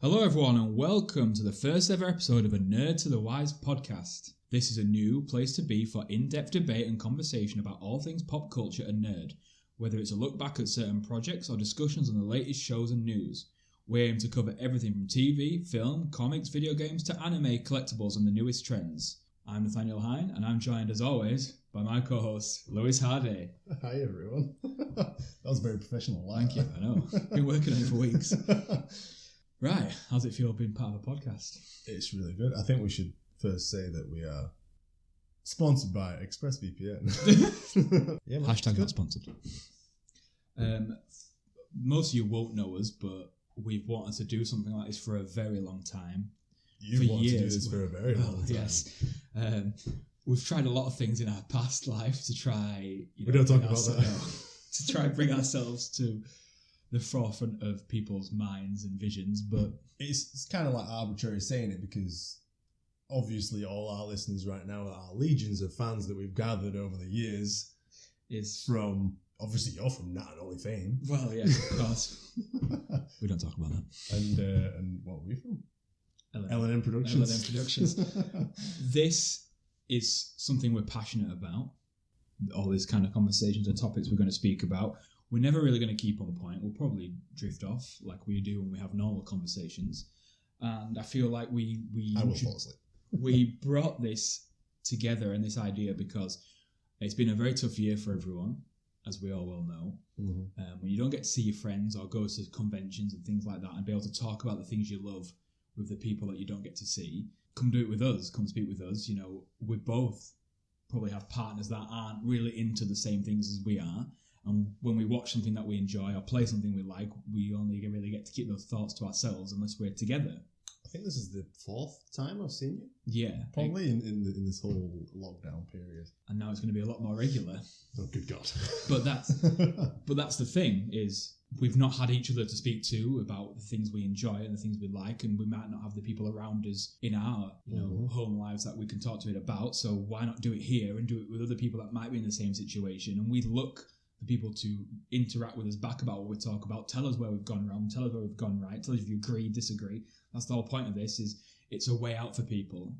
Hello everyone and welcome to the first ever episode of A Nerd to the Wise podcast. This is a new place to be for in-depth debate and conversation about all things pop culture and nerd, whether it's a look back at certain projects or discussions on the latest shows and news. We aim to cover everything from TV, film, comics, video games to anime, collectibles and the newest trends. I'm Nathaniel Hine and I'm joined as always by my co-host Lewis Hardy. Hi everyone. That was very professional. Thank you, I know. Been working on it for weeks. Right, how's it feel being part of a podcast? It's really good. I think we should first say that we are sponsored by ExpressVPN. Yeah, hashtag not sponsored. Most of you won't know us, but we've wanted to do something like this for a very long time. You've wanted to do this for a very long time. Yes. We've tried a lot of things in our past life to try... we don't talk about that. To try and bring ourselves to the forefront of people's minds and visions, but... It's kind of like arbitrary saying it because obviously all our listeners right now are legions of fans that we've gathered over the years is from... Obviously you're from Nat and Only Fame. Well, yeah, of course. We don't talk about that. And what are we from? L&M Productions. L&M Productions. This is something we're passionate about. All these kind of conversations and topics we're going to speak about. We're never really going to keep on point. We'll probably drift off like we do when we have normal conversations. And I feel like I will fall asleep. We brought this together and this idea because it's been a very tough year for everyone, as we all well know. Mm-hmm. When you don't get to see your friends or go to conventions and things like that and be able to talk about the things you love with the people that you don't get to see, come do it with us, come speak with us. You know, we both probably have partners that aren't really into the same things as we are. And when we watch something that we enjoy or play something we like, we only really get to keep those thoughts to ourselves unless we're together. I think this is the fourth time I've seen you. Yeah. Probably in this whole lockdown period. And now it's going to be a lot more regular. Oh, good God. But that's the thing, is we've not had each other to speak to about the things we enjoy and the things we like, and we might not have the people around us in our home lives that we can talk to it about. So why not do it here and do it with other people that might be in the same situation? And we look for people to interact with us back about what we talk about, tell us where we've gone wrong, tell us where we've gone right, tell us if you agree, disagree. That's the whole point of this, is it's a way out for people.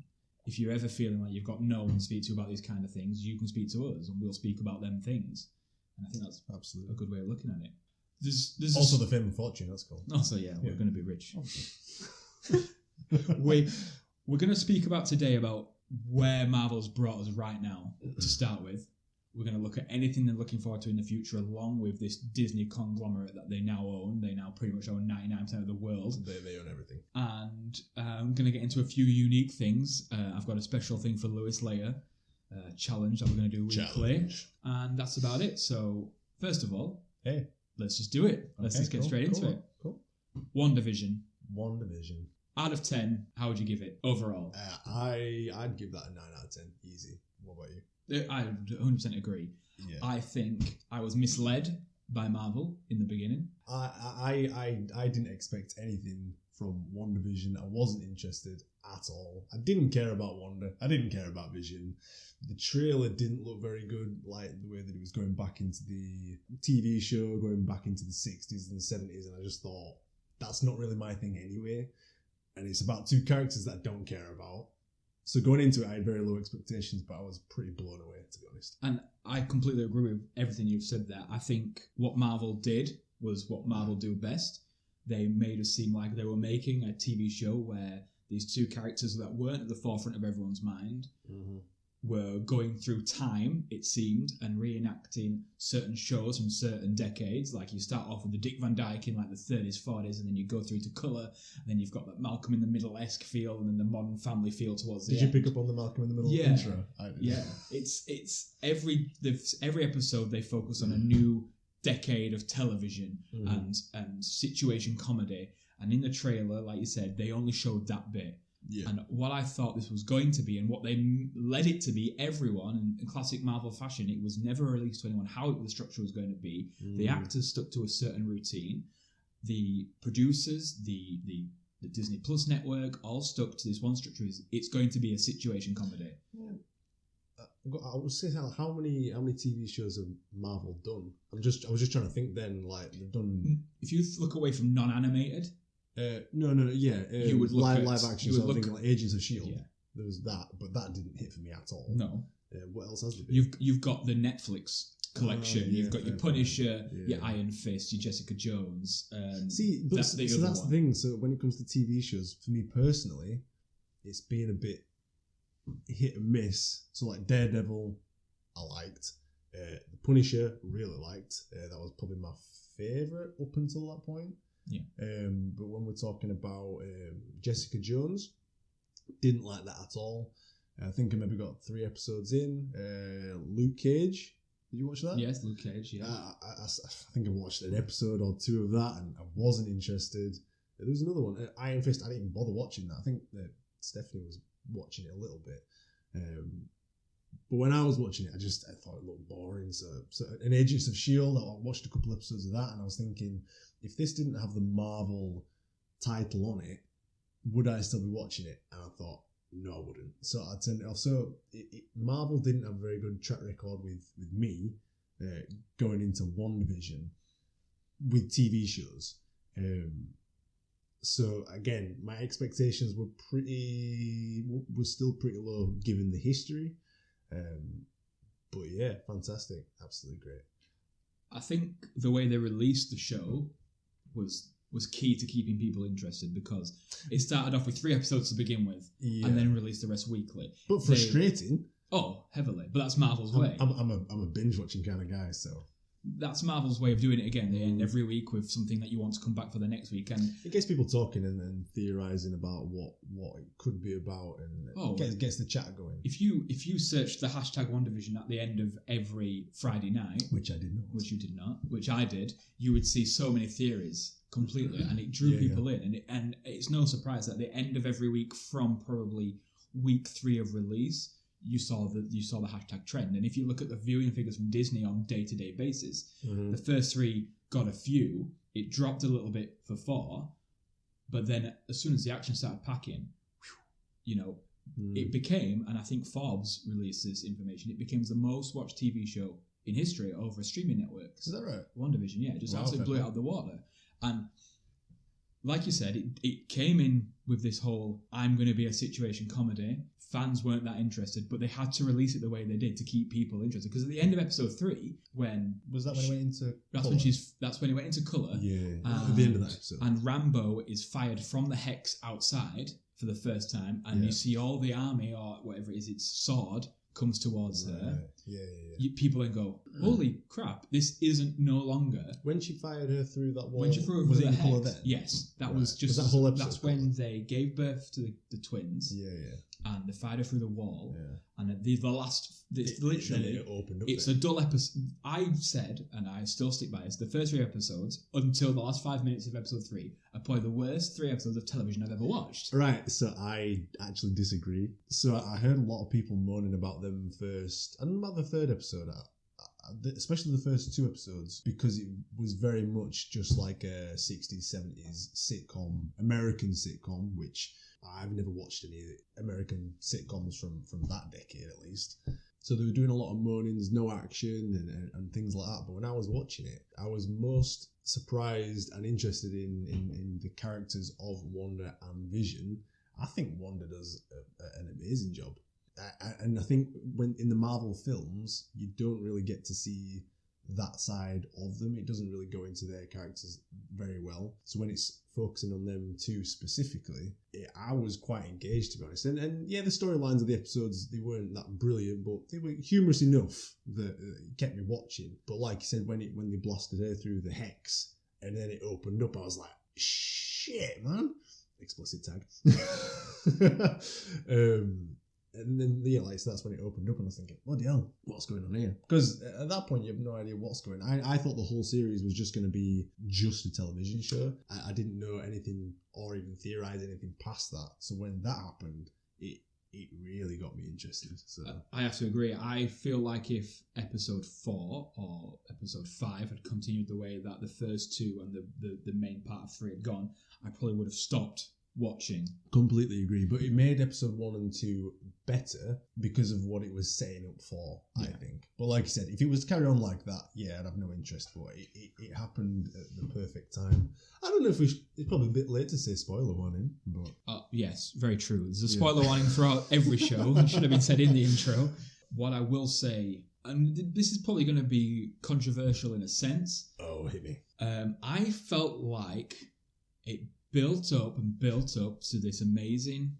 If you're ever feeling like you've got no one to speak to about these kind of things, you can speak to us and we'll speak about them things. And I think that's absolutely a good way of looking at it. There's also the fame and fortune, that's cool. Also, yeah, we're going to be rich. We're going to speak about today about where Marvel's brought us right now, to start with. We're going to look at anything they're looking forward to in the future, along with this Disney conglomerate that they now own. They now pretty much own 99% of the world. They own everything. And I'm going to get into a few unique things. I've got a special thing for Lewis later, challenge that we're going to do weekly. And that's about it. So, first of all, let's just do it. Let's just get straight into it. Cool. WandaVision. Out of 10, how would you give it overall? I'd give that a 9 out of 10. Easy. What about you? I 100% agree. Yeah. I think I was misled by Marvel in the beginning. I didn't expect anything from WandaVision. I wasn't interested at all. I didn't care about Wanda. I didn't care about Vision. The trailer didn't look very good, like the way that it was going back into the TV show, going back into the 60s and the 70s, and I just thought, that's not really my thing anyway. And it's about two characters that I don't care about. So going into it, I had very low expectations, but I was pretty blown away, to be honest. And I completely agree with everything you've said there. I think what Marvel did was what Marvel do best. They made us seem like they were making a TV show where these two characters that weren't at the forefront of everyone's mind were going through time, it seemed, and reenacting certain shows from certain decades. Like you start off with the Dick Van Dyke in like the 30s, 40s, and then you go through to colour, and then you've got that Malcolm in the Middle-esque feel, and then the modern family feel towards the end. Did you pick up on the Malcolm in the Middle intro? I did. Yeah, it's every episode they focus on a new decade of television and situation comedy, and in the trailer, like you said, they only showed that bit. Yeah. And what I thought this was going to be and what they led it to be, everyone, in classic Marvel fashion, it was never released to anyone how the structure was going to be. The actors stuck to a certain routine. The producers, the Disney Plus network, all stuck to this one structure. It's going to be a situation comedy. Yeah. I would say how many TV shows have Marvel done? I was just trying to think then, like they've done. If you look away from non-animated, No, yeah. You would look live action. So I'm thinking like Agents of S.H.I.E.L.D. Yeah. There was that, but that didn't hit for me at all. No. What else has there been? You've got the Netflix collection. Yeah, You've got your Punisher, your Iron Fist, your Jessica Jones. See, but that's the thing. So when it comes to TV shows, for me personally, it's been a bit hit and miss. So like Daredevil, I liked. The Punisher, really liked. That was probably my favourite up until that point. Yeah. But when we're talking about Jessica Jones, didn't like that at all. I think I maybe got 3 episodes in. Luke Cage, did you watch that? Yes, Luke Cage, yeah. I think I watched an episode or 2 of that and I wasn't interested. There was another one, Iron Fist, I didn't even bother watching that. I think that Stephanie was watching it a little bit. But when I was watching it, I thought it looked boring. So an Agents of S.H.I.E.L.D., I watched a couple episodes of that and I was thinking, if this didn't have the Marvel title on it, would I still be watching it? And I thought, no, I wouldn't. So I turned it off. So Marvel didn't have a very good track record with me going into WandaVision with TV shows. So again, my expectations were still pretty low given the history. But yeah, fantastic, absolutely great. I think the way they released the show was key to keeping people interested because it started off with 3 episodes to begin with and then released the rest weekly. But frustrating. Heavily. But that's Marvel's way. I'm a binge watching kind of guy, so that's Marvel's way of doing it again. They end every week with something that you want to come back for the next week, and it gets people talking and theorising about what it could be about, and gets the chat going. If you search the hashtag WandaVision at the end of every Friday night, which I did not, which you did not, which I did, you would see so many theories completely, and it drew people in, and it's no surprise that at the end of every week from probably week 3 of release, you saw the hashtag trend. And if you look at the viewing figures from Disney on day-to-day basis, the first 3 got a few, it dropped a little bit for 4, but then as soon as the action started packing, it became, and I think Forbes released this information, it became the most watched TV show in history over a streaming network. Is that right? WandaVision, yeah, just absolutely blew it out of the water. And like you said, it came in with this whole, I'm going to be a situation comedy. Fans weren't that interested, but they had to release it the way they did to keep people interested. Because at the end of episode 3, when it went into that's when it went into colour. Yeah, at the end of that episode. And Rambo is fired from the hex outside for the first time, and you see all the army or whatever it is, its sword comes towards her. Yeah. People then go, holy crap, this isn't no longer. When she fired her through that wall, when she threw her was through it in the colour hex, then? yes, that was just that whole episode. That's when they gave birth to the twins. Yeah. And they fired her through the wall. Yeah. And the last, literally, it opened up. It's a dull episode. I said, and I still stick by this, the first 3 episodes until the last 5 minutes of episode 3 are probably the worst 3 episodes of television I've ever watched. Right, so I actually disagree. So I heard a lot of people moaning about them first, and about the 3rd episode, especially the first 2 episodes, because it was very much just like a 60s, 70s sitcom, American sitcom, which I've never watched any American sitcoms from that decade at least. So they were doing a lot of moanings, no action and things like that. But when I was watching it, I was most surprised and interested in the characters of Wanda and Vision. I think Wanda does an amazing job. And I think when in the Marvel films, you don't really get to see that side of them. It doesn't really go into their characters very well. So when it's focusing on them 2 specifically, I was quite engaged, to be honest. And yeah, the storylines of the episodes, they weren't that brilliant, but they were humorous enough that it kept me watching. But like you said, when they blasted her through the hex and then it opened up, I was like, shit, man. Explicit tag. And then, so that's when it opened up and I was thinking, bloody hell, what's going on here? Because at that point, you have no idea what's going on. I thought the whole series was just going to be just a television show. I didn't know anything or even theorise anything past that. So when that happened, it really got me interested. So I have to agree. I feel like if episode 4 or episode 5 had continued the way that the first 2 and the main part of 3 had gone, I probably would have stopped watching. Completely agree, but it made episode 1 and 2 better because of what it was setting up for, I think. But like you said, if it was to carry on like that, yeah, I'd have no interest, but it happened at the perfect time. I don't know if it's probably a bit late to say spoiler warning, but... Yes, very true. There's a spoiler warning throughout every show. It should have been said in the intro. What I will say, and this is probably going to be controversial in a sense. Oh, hit me. I felt like it built up to this amazing,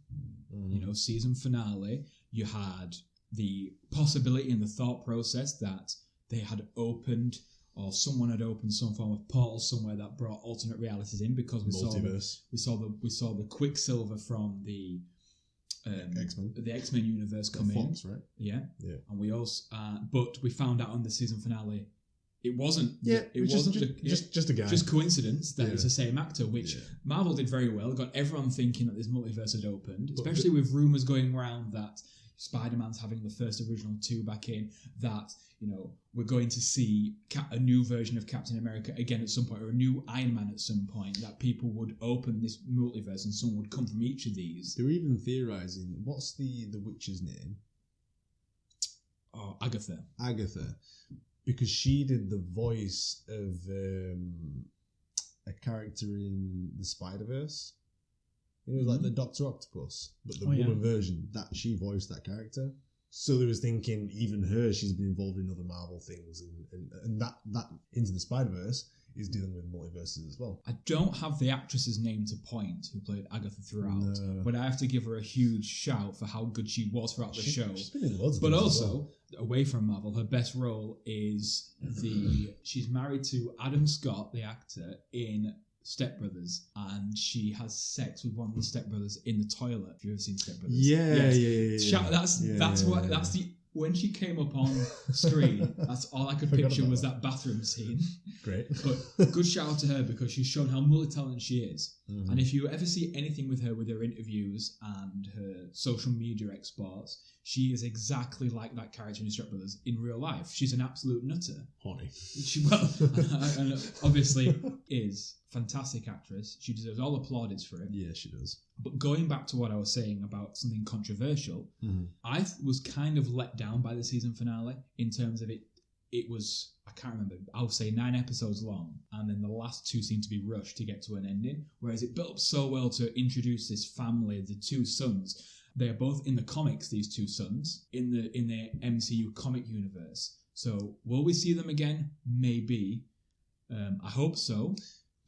season finale. You had the possibility and the thought process that they had opened, or someone had opened some form of portal somewhere that brought alternate realities in, because we saw the Quicksilver from the X-Men universe come in. Fox, right? Yeah. And we also, but we found out on the season finale, it wasn't. Yeah, it wasn't just a guy. Just coincidence that it's the same actor, which Marvel did very well. Got everyone thinking that this multiverse had opened, especially with rumors going around that Spider-Man's having the first original 2 back in. That we're going to see a new version of Captain America again at some point, or a new Iron Man at some point. That people would open this multiverse and someone would come from each of these. They were even theorizing, what's the witch's name? Oh, Agatha. Because she did the voice of a character in the Spider-Verse. It was like the Dr. Octopus, but the woman version, that she voiced that character. So they was thinking, even her, she's been involved in other Marvel things, and that Into the Spider-Verse is dealing with multiverses as well. I don't have the actress's name to point who played Agatha throughout, but I have to give her a huge shout for how good she was throughout the show. She's been in loads of But things also, as well. away from Marvel, her best role is she's married to Adam Scott, the actor, in Step Brothers, and she has sex with one of the Step Brothers in the toilet. Have you ever seen Step Brothers? Yeah. When she came up on screen, that's all I could picture was that bathroom scene. Great. But good shout out to her, because she's shown how multi-talented she is. Mm-hmm. And if you ever see anything with her interviews and her social media exports, she is exactly like that character in Step Brothers in real life. She's an absolute nutter. Horny. And obviously is fantastic actress. She deserves all the plaudits for it. Yeah, she does. But going back to what I was saying about something controversial, I was kind of let down by the season finale in terms of it. It was, I can't remember, I'll say 9 episodes long, and then the last 2 seemed to be rushed to get to an ending, whereas it built up so well to introduce this family, the 2 sons. They are both in the comics, these 2 sons, in the MCU comic universe. So will we see them again? Maybe. I hope so.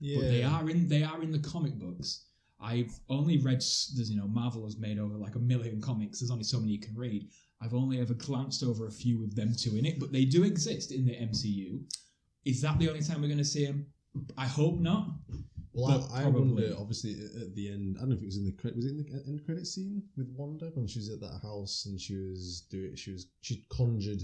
Yeah. But they are in the comic books. I've only read, Marvel has made over like 1 million comics. There's only so many you can read. I've only ever glanced over a few of them 2 in it, but they do exist in the MCU. Is that the only time we're going to see them? I hope not. Well, I wonder, obviously, at the end, I don't know if it was in the end credit scene with Wanda when she was at that house and she conjured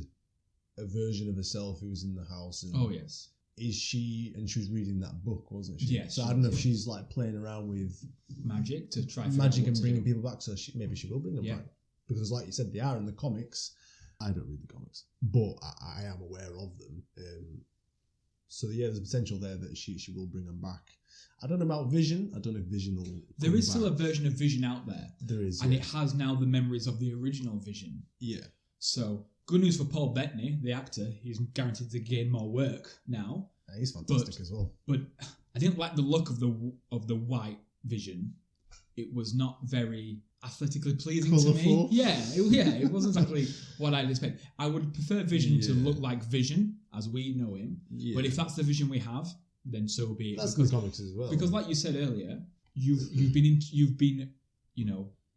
a version of herself who was in the house. And oh, yes. She was reading that book, wasn't she? Yes. So I don't know if she's like playing around with magic to try magic and bringing people back. So maybe she will bring them Yeah. back, because, like you said, they are in the comics. I don't read the comics, but I am aware of them. So yeah, there's potential there that she will bring them back. I don't know about Vision. I don't know if Vision will. There is still a version of Vision out there. There is, and it has now the memories of the original Vision. Yeah. So good news for Paul Bettany, the actor. He's guaranteed to gain more work now. He's fantastic as well. But I didn't like the look of the white Vision. It was not very athletically pleasing Colourful. to me. Yeah, it wasn't exactly what I'd expect. I would prefer Vision to look like Vision as we know him. Yeah. But if that's the Vision we have, then so be it. That's the comics as well. Because, like you said earlier, you've been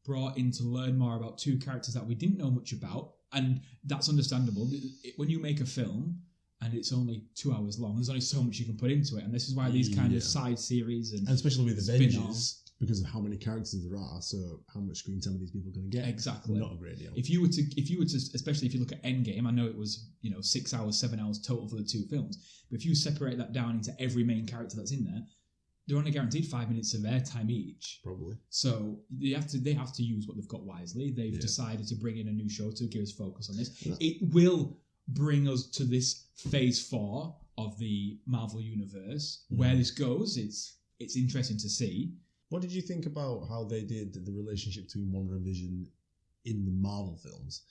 brought in to learn more about 2 characters that we didn't know much about, and that's understandable. When you make a film and it's only 2 hours long, there's only so much you can put into it, and this is why these kind of side series and especially with Avengers, because of how many characters there are, so how much screen time are these people going to get? Exactly. Not a great deal. If you were to, especially if you look at Endgame, I know it was 6 hours, 7 hours total for the 2 films, but if you separate that down into every main character that's in there, they're only guaranteed 5 minutes of airtime each. Probably. So they have to use what they've got wisely. They've decided to bring in a new show to give us focus on this. Yeah. It will bring us to this phase 4 of the Marvel universe. Where this goes, it's interesting to see. What did you think about how they did the relationship between Wanda and Vision in the Marvel films?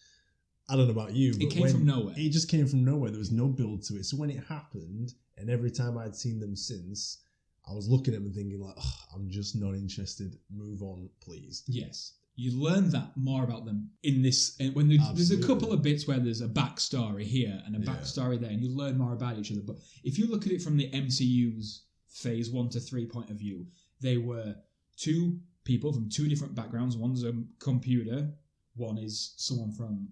I don't know about you, but it came from nowhere. It just came from nowhere. There was no build to it. So when it happened, and every time I'd seen them since, I was looking at them and thinking like, I'm just not interested. Move on, please. Yes. You learn that more about them in this. When there's a couple of bits where there's a backstory here and a backstory there, and you learn more about each other. But if you look at it from the MCU's phase 1 to 3 point of view, they were two people from two different backgrounds. One's a computer. One is someone from,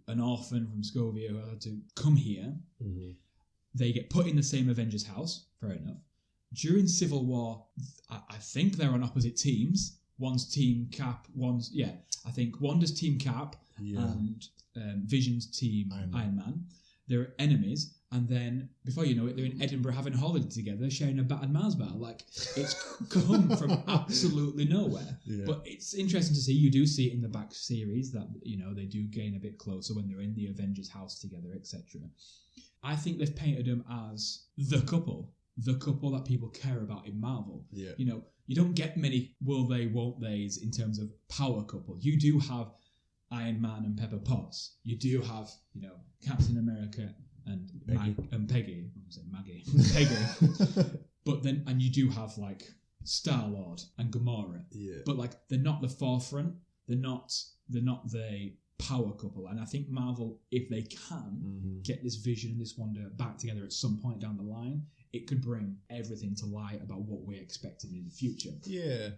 an orphan from Scovia who had to come here. Mm-hmm. They get put in the same Avengers house. Fair enough. During Civil War, I think they're on opposite teams. One's Team Cap. I think Wanda's Team Cap and Vision's Team Iron Man. They're enemies. And then, before you know it, they're in Edinburgh having a holiday together, sharing a battered Mars bar. Like, it's come from absolutely nowhere. Yeah. But it's interesting to see. You do see it in the back series that, they do gain a bit closer when they're in the Avengers house together, etc. I think they've painted them as the couple that people care about in Marvel. Yeah. You don't get many will they, won't they's in terms of power couple. You do have Iron Man and Pepper Potts. You do have, Captain America and Peggy. I'm going to say Maggie. Peggy. But then, and you do have like Star-Lord and Gamora. Yeah. But like, they're not the forefront. They're not the power couple. And I think Marvel, if they can get this Vision and this Wanda back together at some point down the line, it could bring everything to light about what we're expecting in the future. Yeah.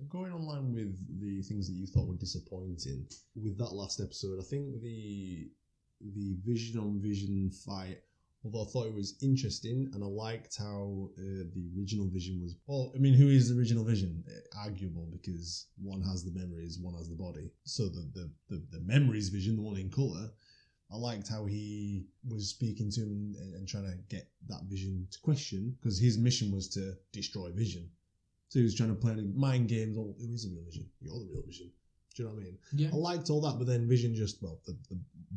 Going online with the things that you thought were disappointing with that last episode, I think the Vision on Vision fight, although I thought it was interesting, and I liked how the original Vision was... Well, I mean, who is the original Vision? Arguable, because one has the memories, one has the body. So the memories Vision, the one in colour, I liked how he was speaking to him and trying to get that Vision to question, because his mission was to destroy Vision. So he was trying to play mind games. Oh, who is the real Vision? You're the real Vision. Do you know what I mean? Yeah. I liked all that, but then Vision just, the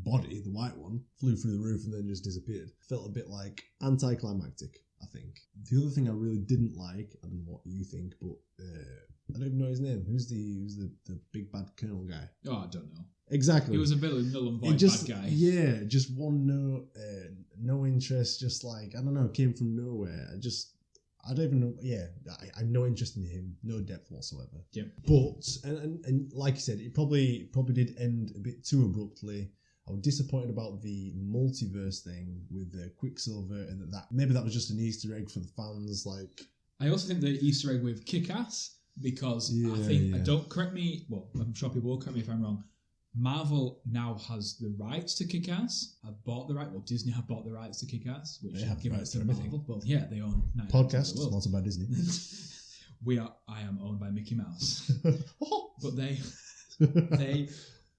body, the white one, flew through the roof and then just disappeared. Felt a bit like anticlimactic, I think. The other thing I really didn't like, I don't know what you think, but I don't even know his name. Who's the big bad colonel guy? Oh, I don't know. Exactly. He was a bit of a null and void bad guy. Yeah, just one note, no interest, just like, I don't know, came from nowhere. I don't even know. Yeah, I have no interest in him, no depth whatsoever. Yeah. But and like you said, it probably did end a bit too abruptly. I was disappointed about the multiverse thing with Quicksilver, and that maybe that was just an Easter egg for the fans. Like, I also think the Easter egg with Kick-Ass, because I think don't correct me. Well, I'm sure people will correct me if I'm wrong. Marvel now has the rights to Kick-Ass. Disney have bought the rights to Kick-Ass, which give rights to Marvel. Well, yeah, they own podcast, sponsored by Disney. I am owned by Mickey Mouse, but they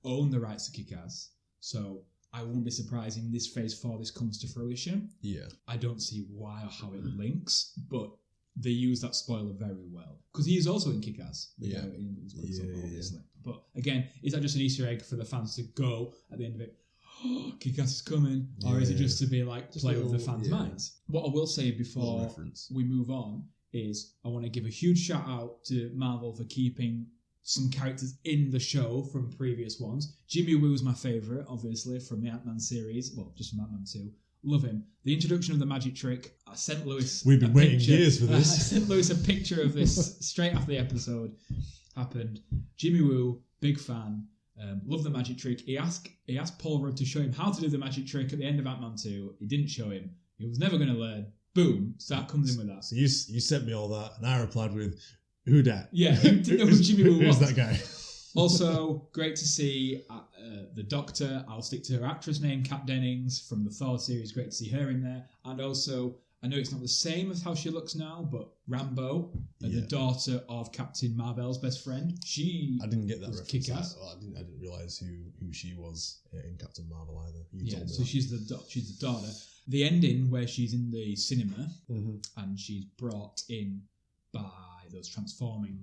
own the rights to Kick-Ass. So I wouldn't be surprised in this phase 4 this comes to fruition. Yeah, I don't see why or how it links, but they use that spoiler very well, because he is also in Kick-Ass. Obviously. But again, is that just an Easter egg for the fans to go at the end of it, oh, Kick-Ass is coming? Or is it just to be like, just play with the fans' minds? What I will say before we move on is I want to give a huge shout out to Marvel for keeping some characters in the show from previous ones. Jimmy Woo is my favourite, obviously, from the Ant-Man series. Well, just from Ant-Man 2. Love him. The introduction of the magic trick. I sent Lewis. We've been waiting years for this. I sent Lewis a picture of this straight after the episode happened. Jimmy Woo, big fan. Love the magic trick. He asked Paul Rudd to show him how to do the magic trick at the end of Ant-Man 2. He didn't show him. He was never going to learn. Boom. So that comes in with that. So you sent me all that, and I replied with, who dat? Yeah, he didn't know who Jimmy Woo was. Who's that guy? Also, great to see the Doctor. I'll stick to her actress name, Kat Dennings, from the Thor series. Great to see her in there. And also, I know it's not the same as how she looks now, but Rambo, the daughter of Captain Marvel's best friend, I didn't get that reference. Kick-Ass. I didn't realise who she was in Captain Marvel either. Told me so that. She's the daughter. The ending where she's in the cinema and she's brought in by those transforming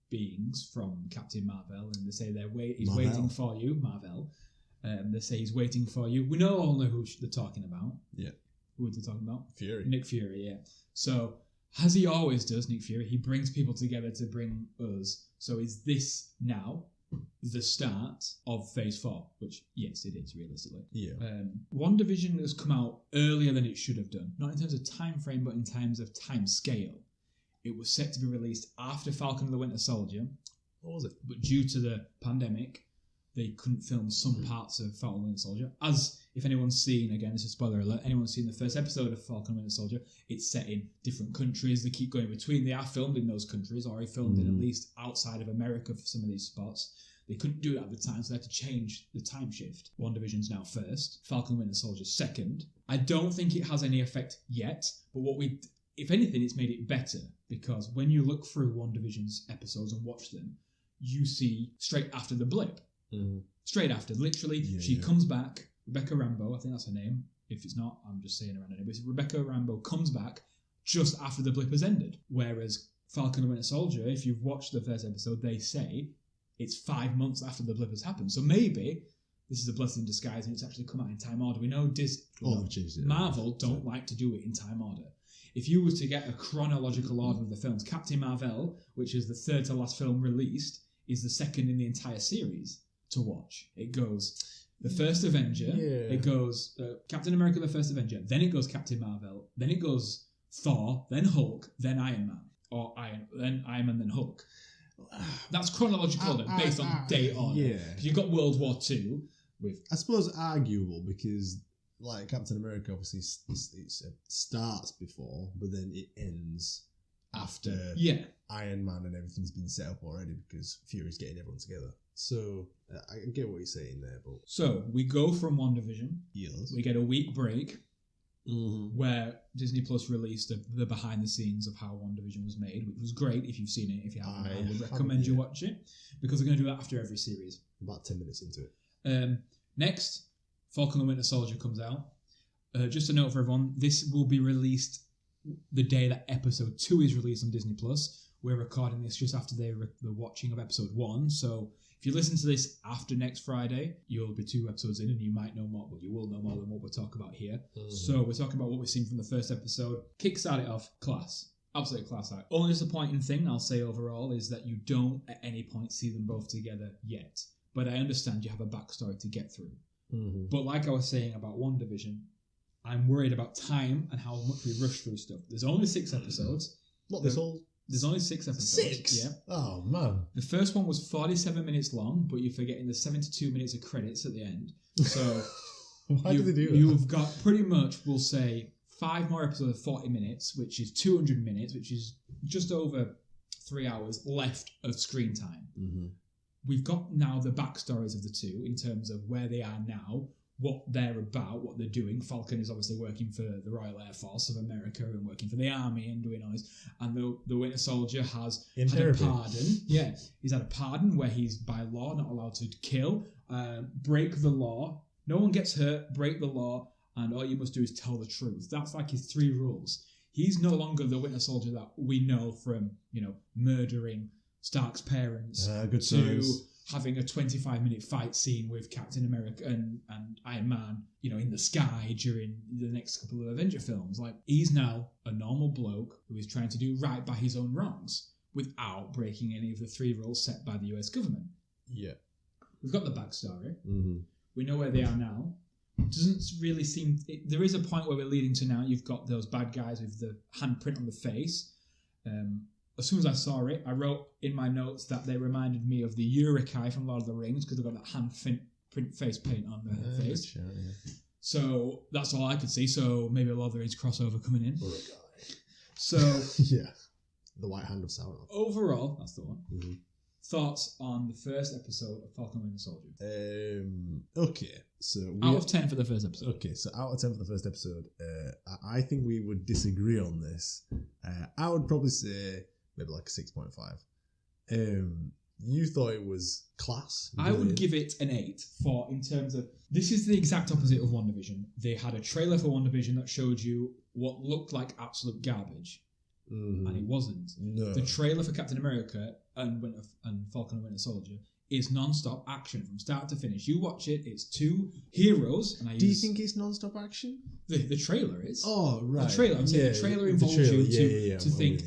beings from Captain Marvel, and they say he's waiting for you, Marvel. They say he's waiting for you. We all know who they're talking about. Yeah. Who are they talking about? Fury. Nick Fury, yeah. So as he always does, Nick Fury, he brings people together to bring us. So is this now the start of Phase 4? Which, yes, it is, realistically. Yeah. WandaVision has come out earlier than it should have done. Not in terms of time frame, but in terms of time scale. It was set to be released after Falcon and the Winter Soldier. What was it? But due to the pandemic, they couldn't film some parts of Falcon and Winter Soldier. As, if anyone's seen, again, this is a spoiler alert, anyone's seen the first episode of Falcon and Winter Soldier, it's set in different countries. They keep going between. They are filmed in those countries, or are filmed in at least outside of America for some of these spots. They couldn't do it at the time, so they had to change the time shift. WandaVision's now first, Falcon and Winter Soldier second. I don't think it has any effect yet, but if anything, it's made it better, because when you look through WandaVision's episodes and watch them, you see straight after the blip. Straight after, literally, she comes back. Rebecca Rambeau, I think that's her name. If it's not, I'm just saying her random name. But Rebecca Rambeau comes back just after the blip has ended. Whereas Falcon and Winter Soldier, if you've watched the first episode, they say it's 5 months after the blip has happened. So maybe this is a blessing in disguise and it's actually come out in time order. We know Marvel don't like to do it in time order. If you were to get a chronological order of the films, Captain Marvel, which is the third to last film released, is the second in the entire series to watch. It goes the first Avenger, it goes Captain America the First Avenger, then it goes Captain Marvel, then it goes Thor, then Hulk, then Iron Man, then Iron Man, then Hulk. That's chronological based on date order. Yeah. You've got World War II with... I suppose arguable, because like Captain America obviously it starts before, but then it ends after Iron Man and everything's been set up already, because Fury's getting everyone together. So I get what you're saying there, but so we go from WandaVision. Yes. We get a week break where Disney Plus released the behind the scenes of how WandaVision was made, which was great. If you've seen it, if you haven't, I would recommend you watch it, because they're going to do that after every series. About 10 minutes into it. Next, Falcon and Winter Soldier comes out. Just a note for everyone: this will be released the day that Episode 2 is released on Disney Plus. We're recording this just after the watching of Episode 1, so if you listen to this after next Friday, you'll be 2 episodes in and you might know more, but you will know more than what we're talking about here. So we're talking about what we've seen from the first episode. Kickstart it off, class. Absolute class act. Only disappointing thing I'll say overall is that you don't at any point see them both together yet. But I understand you have a backstory to get through. But like I was saying about WandaVision, I'm worried about time and how much we rush through stuff. There's only 6 episodes. There's only 6 episodes. 6? Yeah. Oh, man. The first one was 47 minutes long, but you're forgetting the 72 minutes of credits at the end. So why did they do that? You've got pretty much, we'll say, 5 more episodes of 40 minutes, which is 200 minutes, which is just over 3 hours left of screen time. We've got now the backstories of the two in terms of where they are now, what they're about, what they're doing. Falcon is obviously working for the Royal Air Force of America and working for the army and doing all this. And the Winter Soldier has had a pardon. Yeah, he's had a pardon where he's by law not allowed to kill, break the law. No one gets hurt, break the law, and all you must do is tell the truth. That's like his 3 rules. He's no longer the Winter Soldier that we know from, murdering Stark's parents having a 25-minute fight scene with Captain America and Iron Man, in the sky during the next couple of Avenger films. Like, he's now a normal bloke who is trying to do right by his own wrongs without breaking any of the 3 rules set by the US government. Yeah. We've got the backstory. We know where they are now. Doesn't really seem... there is a point where we're leading to now. You've got those bad guys with the handprint on the face. As soon as I saw it, I wrote in my notes that they reminded me of the Uruk-hai from Lord of the Rings, because they've got that handprint face paint on their face. Sure, yeah. So that's all I could see. So maybe a Lord of the Rings crossover coming in. Uruk-hai. So yeah, the White Hand of Sauron. Overall, that's the one. Thoughts on the first episode of Falcon and Winter Soldier? Okay, so out of 10 for the first episode. Okay, so out of 10 for the first episode, I think we would disagree on this. I would probably say maybe like a 6.5. You thought it was class. I would give it an 8 in terms of... This is the exact opposite of WandaVision. They had a trailer for WandaVision that showed you what looked like absolute garbage. And it wasn't. No. The trailer for Captain America and Falcon and Winter Soldier is non-stop action from start to finish. You watch it, it's two heroes. And Do you think it's non-stop action? The trailer is. Oh, right. The trailer, I'm saying the trailer involves you to think,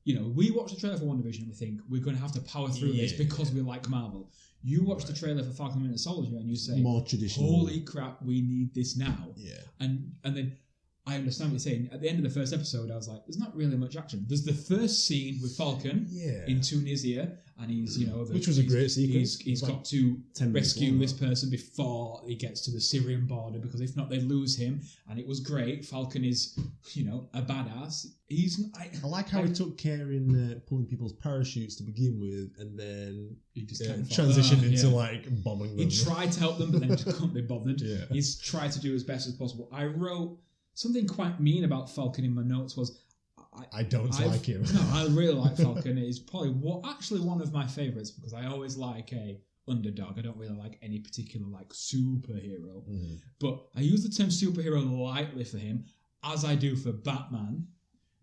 yeah. We watch the trailer for WandaVision and we think we're going to have to power through this because we like Marvel. You watch the trailer for Falcon and Winter Soldier and you say, more traditional. Holy crap, we need this now. Yeah. And then I understand what you're saying. At the end of the first episode, I was like, there's not really much action. There's the first scene with Falcon in Tunisia, and he's, which was a great sequence. He's got to rescue this person before he gets to the Syrian border, because if not, they lose him. And it was great. Falcon is, a badass. I like how he took care in pulling people's parachutes to begin with, and then he just transitioned into bombing them. He tried to help them, but then just couldn't be bothered. Yeah. He's tried to do as best as possible. I wrote something quite mean about Falcon in my notes. I don't like him. No, I really like Falcon. He's probably one of my favourites, because I always like a underdog. I don't really like any particular superhero. Mm-hmm. But I use the term superhero lightly for him, as I do for Batman,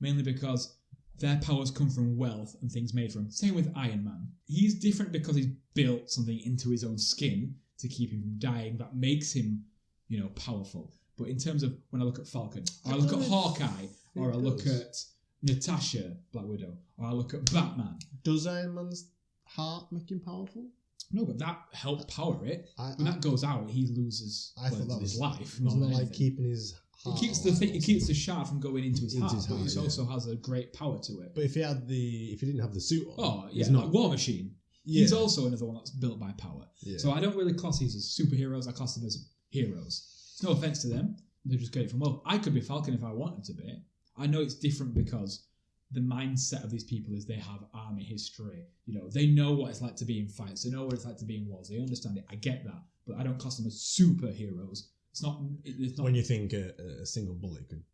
mainly because their powers come from wealth and things made from him. Same with Iron Man. He's different because he's built something into his own skin to keep him from dying that makes him, powerful. But in terms of when I look at Falcon, or I look at Hawkeye, or I look at Natasha, Black Widow, or I look at Batman. Does Iron Man's heart make him powerful? No, but that helped power it. When that goes out, he loses his life. Wasn't it keeping his heart? It keeps the shard from going into his heart, but it also has a great power to it. But if he didn't have the suit on, like War Machine. Yeah. He's also another one that's built by power. Yeah. So I don't really class these as superheroes. I class them as heroes. It's no offense to them. They just get it from wealth. I could be Falcon if I wanted to be. I know it's different because the mindset of these people is they have army history. They know what it's like to be in fights. They know what it's like to be in wars. They understand it. I get that. But I don't class them as superheroes. It's not when you think a single bullet could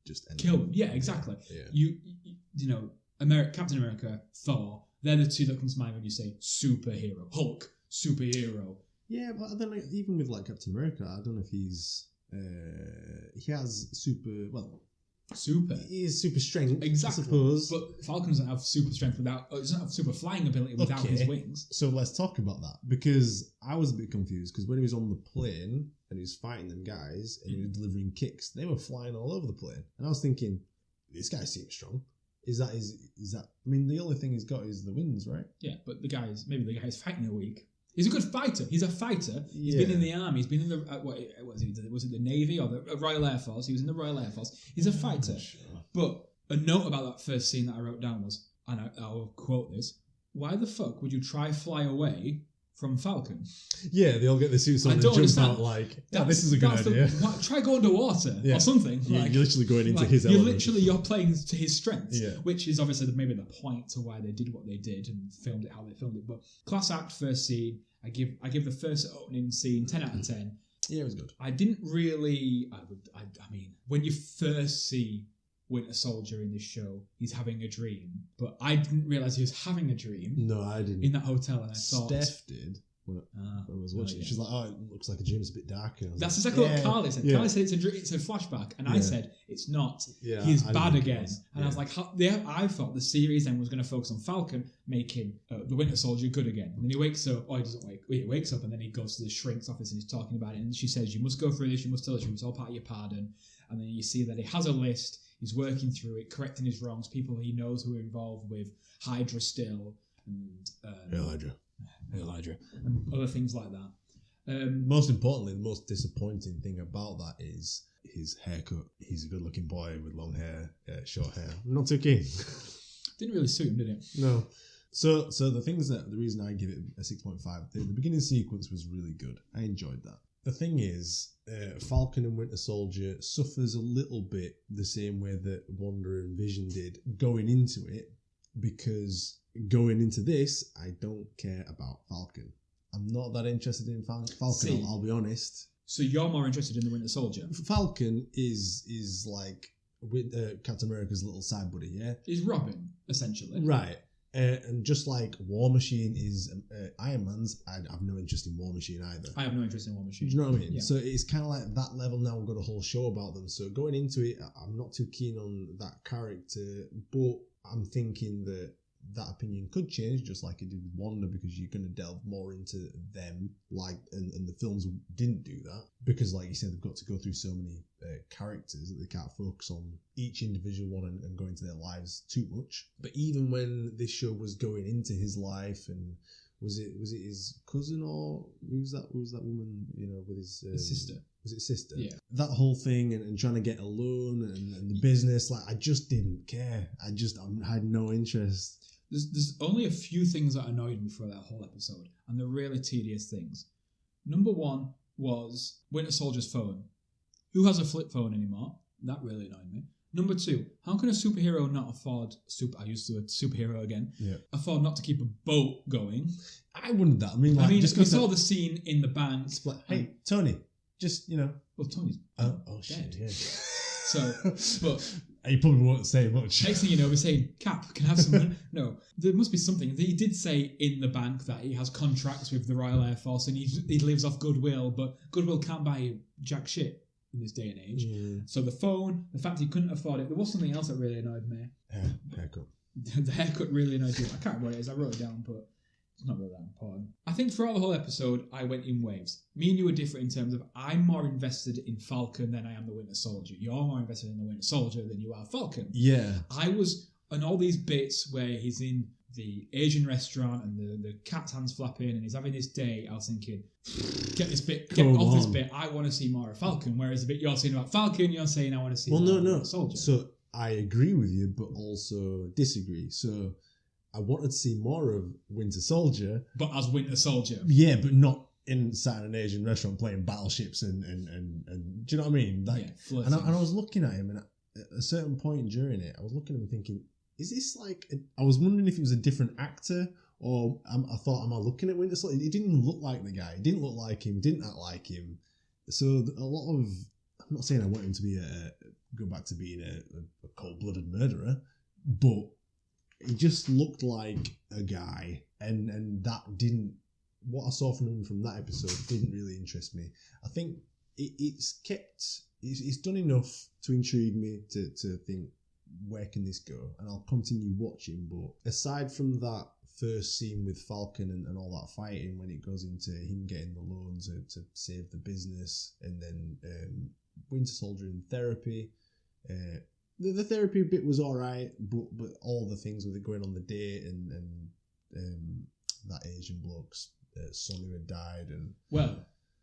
just kill them. Yeah, exactly. Yeah. Captain America, Thor, they're the two that come to mind when you say superhero. Hulk, superhero. Yeah, but then even with Captain America, I don't know if he has super. He is super strength, exactly. I suppose. But Falcon doesn't have super strength doesn't have super flying ability without his wings. So let's talk about that, because I was a bit confused, because when he was on the plane and he was fighting them guys and he was delivering kicks, they were flying all over the plane, and I was thinking, this guy seems strong. Is that? I mean, the only thing he's got is the wings, right? Yeah, but maybe the guy's fighting a week. He's a good fighter. He's a fighter. He's been in the army. He's been in the was it the Navy or the Royal Air Force? He was in the Royal Air Force. He's a fighter. Sure. But a note about that first scene that I wrote down was, and I'll quote this: "Why the fuck would you try fly away from Falcon?" Yeah, they all get the suits on and jump out this is a good idea. Try go underwater or something. You're literally going into his element. You're playing to his strengths, yeah. Which is obviously maybe the point to why they did what they did and filmed it how they filmed it. But class act first scene, I give the first opening scene 10 out of 10. Yeah, it was good. I didn't really. I mean, when you first see Winter Soldier in this show, he's having a dream, but I didn't realise he was having a dream. No, I didn't. In that hotel, and I thought Steph did. When I was watching, she's like, "Oh, it looks like a dream. It's a bit darker." That's exactly what Carly said. Carly said it's a flashback, and I said it's not. Yeah, he's bad again, and I was like, I thought the series then was going to focus on Falcon making the Winter Soldier good again. And then he wakes up. Oh, he doesn't wake. He wakes up, and then he goes to the shrink's office and he's talking about it. And she says, "You must go through this. You must tell the truth. It's all part of your pardon." And then you see that he has a list. He's working through it, correcting his wrongs. People he knows who are involved with Hydra still, and Hydra, and other things like that. Most importantly, the most disappointing thing about that is his haircut. He's a good-looking boy with long hair, short hair. I'm not too keen. Didn't really suit him, did it? No. So the reason I give it a 6.5, the beginning sequence was really good. I enjoyed that. The thing is, Falcon and Winter Soldier suffers a little bit the same way that Wanda and Vision did going into it, because going into this, I don't care about Falcon. I'm not that interested in Falcon, I'll be honest. So you're more interested in the Winter Soldier? Falcon is like Captain America's little side buddy, yeah? He's Robin, essentially. Right. And just like War Machine is Iron Man's, I have no interest in War Machine either. I have no interest in War Machine. Do you know what I mean? Yeah. So it's kind of like that level now. We've got a whole show about them. So going into it, I'm not too keen on that character, but I'm thinking that that opinion could change, just like it did with Wanda, because you're going to delve more into them, and the films didn't do that, because like you said, they've got to go through so many characters that they can't focus on each individual one and go into their lives too much. But even when this show was going into his life, and was it his cousin, or who was that woman, with his sister? Was it sister? Yeah. That whole thing and trying to get a loan and the business, like I just didn't care. I had no interest. There's only a few things that annoyed me for that whole episode, and they're really tedious things. Number one was Winter Soldier's phone. Who has a flip phone anymore? That really annoyed me. Number two, how can a superhero not afford I used the word superhero again. Yeah. Afford not to keep a boat going? I wouldn't that. I mean, just we saw the scene in the bank. Hey, Tony, just Well, Tony's oh dead. shit, yeah. So, but you probably won't say much. next thing you know, we're saying, Cap, can I have some? No, there must be something. He did say in the bank that he has contracts with the Royal Air Force and he lives off goodwill, but goodwill can't buy you jack shit in this day and age. Yeah. So the phone, the fact he couldn't afford it, there was something else that really annoyed me. Haircut. The haircut really annoyed me. I can't remember what it is. I wrote it down, but it's not really that important. I think throughout the whole episode, I went in waves. Me and you were different in terms of I'm more invested in Falcon than I am the Winter Soldier. You're more invested in the Winter Soldier than you are Falcon. Yeah. I was on all these bits where he's in the Asian restaurant and the cat's hands flapping and he's having this day. I was thinking, get this bit. I want to see more of Falcon. Whereas the bit you're saying about Falcon, you're saying I want to see more of Winter Soldier. So I agree with you, but also disagree. So I wanted to see more of Winter Soldier, but as Winter Soldier, yeah, but not inside an Asian restaurant playing battleships and do you know what I mean? Like, yeah, and I was looking at him, and at a certain point during it, I was looking at him thinking, is this like? I was wondering if he was a different actor, or I thought, am I looking at Winter Soldier? He didn't look like the guy. He didn't look like him. He didn't act like him. So a lot of, I'm not saying I want him to be go back to being a cold-blooded murderer, but he just looked like a guy, and that didn't. What I saw from him from that episode didn't really interest me. I think it's done enough to intrigue me to think, where can this go? And I'll continue watching. But aside from that first scene with Falcon and all that fighting, when it goes into him getting the loans to save the business, and then Winter Soldier in therapy. The therapy bit was alright, but all the things with it going on the date and that Asian bloke's son who had died, and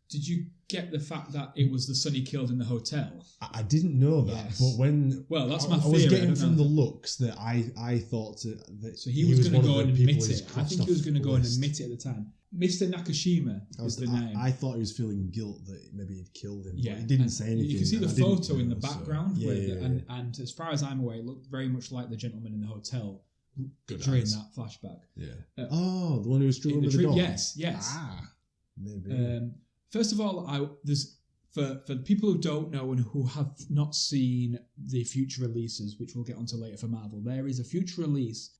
did you get the fact that it was the son he killed in the hotel? I didn't know that, yes. But when that's my theory. I was getting from the looks that I thought that so he was going to go and admit it. I think he was going to go and list. admit it at the time. Mr. Nakashima is the name. I thought he was feeling guilt that maybe he'd killed him. Yeah, but he didn't say anything. You can see the photo in the background, so, and as far as I'm aware, it looked very much like the gentleman in the hotel during that flashback. Yeah. The one who was struggling with the dog. Yes. Maybe. First of all, there's for people who don't know and who have not seen the future releases, which we'll get onto later for Marvel, there is a future release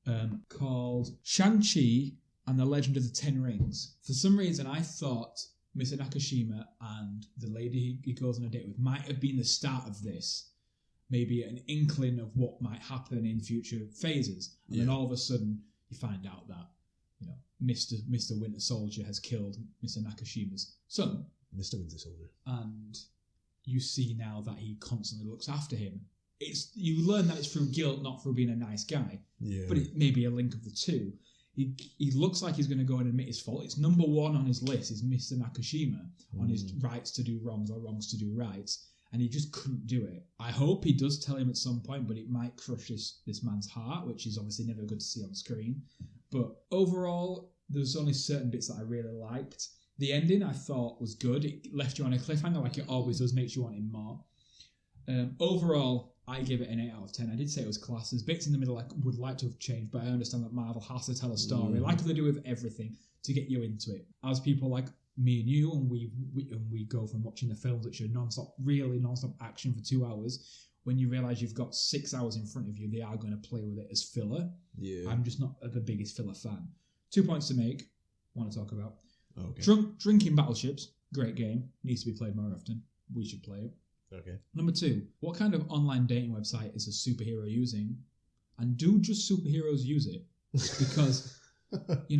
called Shang-Chi and the Legend of the Ten Rings. For some reason, I thought Mr. Nakashima and the lady he goes on a date with might have been the start of this. Maybe an inkling of what might happen in future phases. And then all of a sudden, you find out that, Mr. Winter Soldier has killed Mr. Nakashima's son. Mr. Winter Soldier. And you see now that he constantly looks after him. You learn that it's through guilt, not through being a nice guy. Yeah. But it may be a link of the two. He looks like he's going to go and admit his fault. It's number one on his list is Mr. Nakashima on his rights to do wrongs or wrongs to do rights. And he just couldn't do it. I hope he does tell him at some point, but it might crush this man's heart, which is obviously never good to see on screen. But overall, there's only certain bits that I really liked. The ending I thought was good. It left you on a cliffhanger like it always does, makes you want him more. Overall, I give it an 8 out of 10. I did say it was class. There's bits in the middle I would like to have changed, but I understand that Marvel has to tell a story, like they do with everything, to get you into it. As people like me and you, and we go from watching the films which are non-stop action for 2 hours. When you realise you've got 6 hours in front of you, they are going to play with it as filler. Yeah. I'm just not the biggest filler fan. 2 points to make. Want to talk about. Okay. Drinking Battleships. Great game. Needs to be played more often. We should play it. Okay. Number 2. What kind of online dating website is a superhero using? And do just superheroes use it? because he's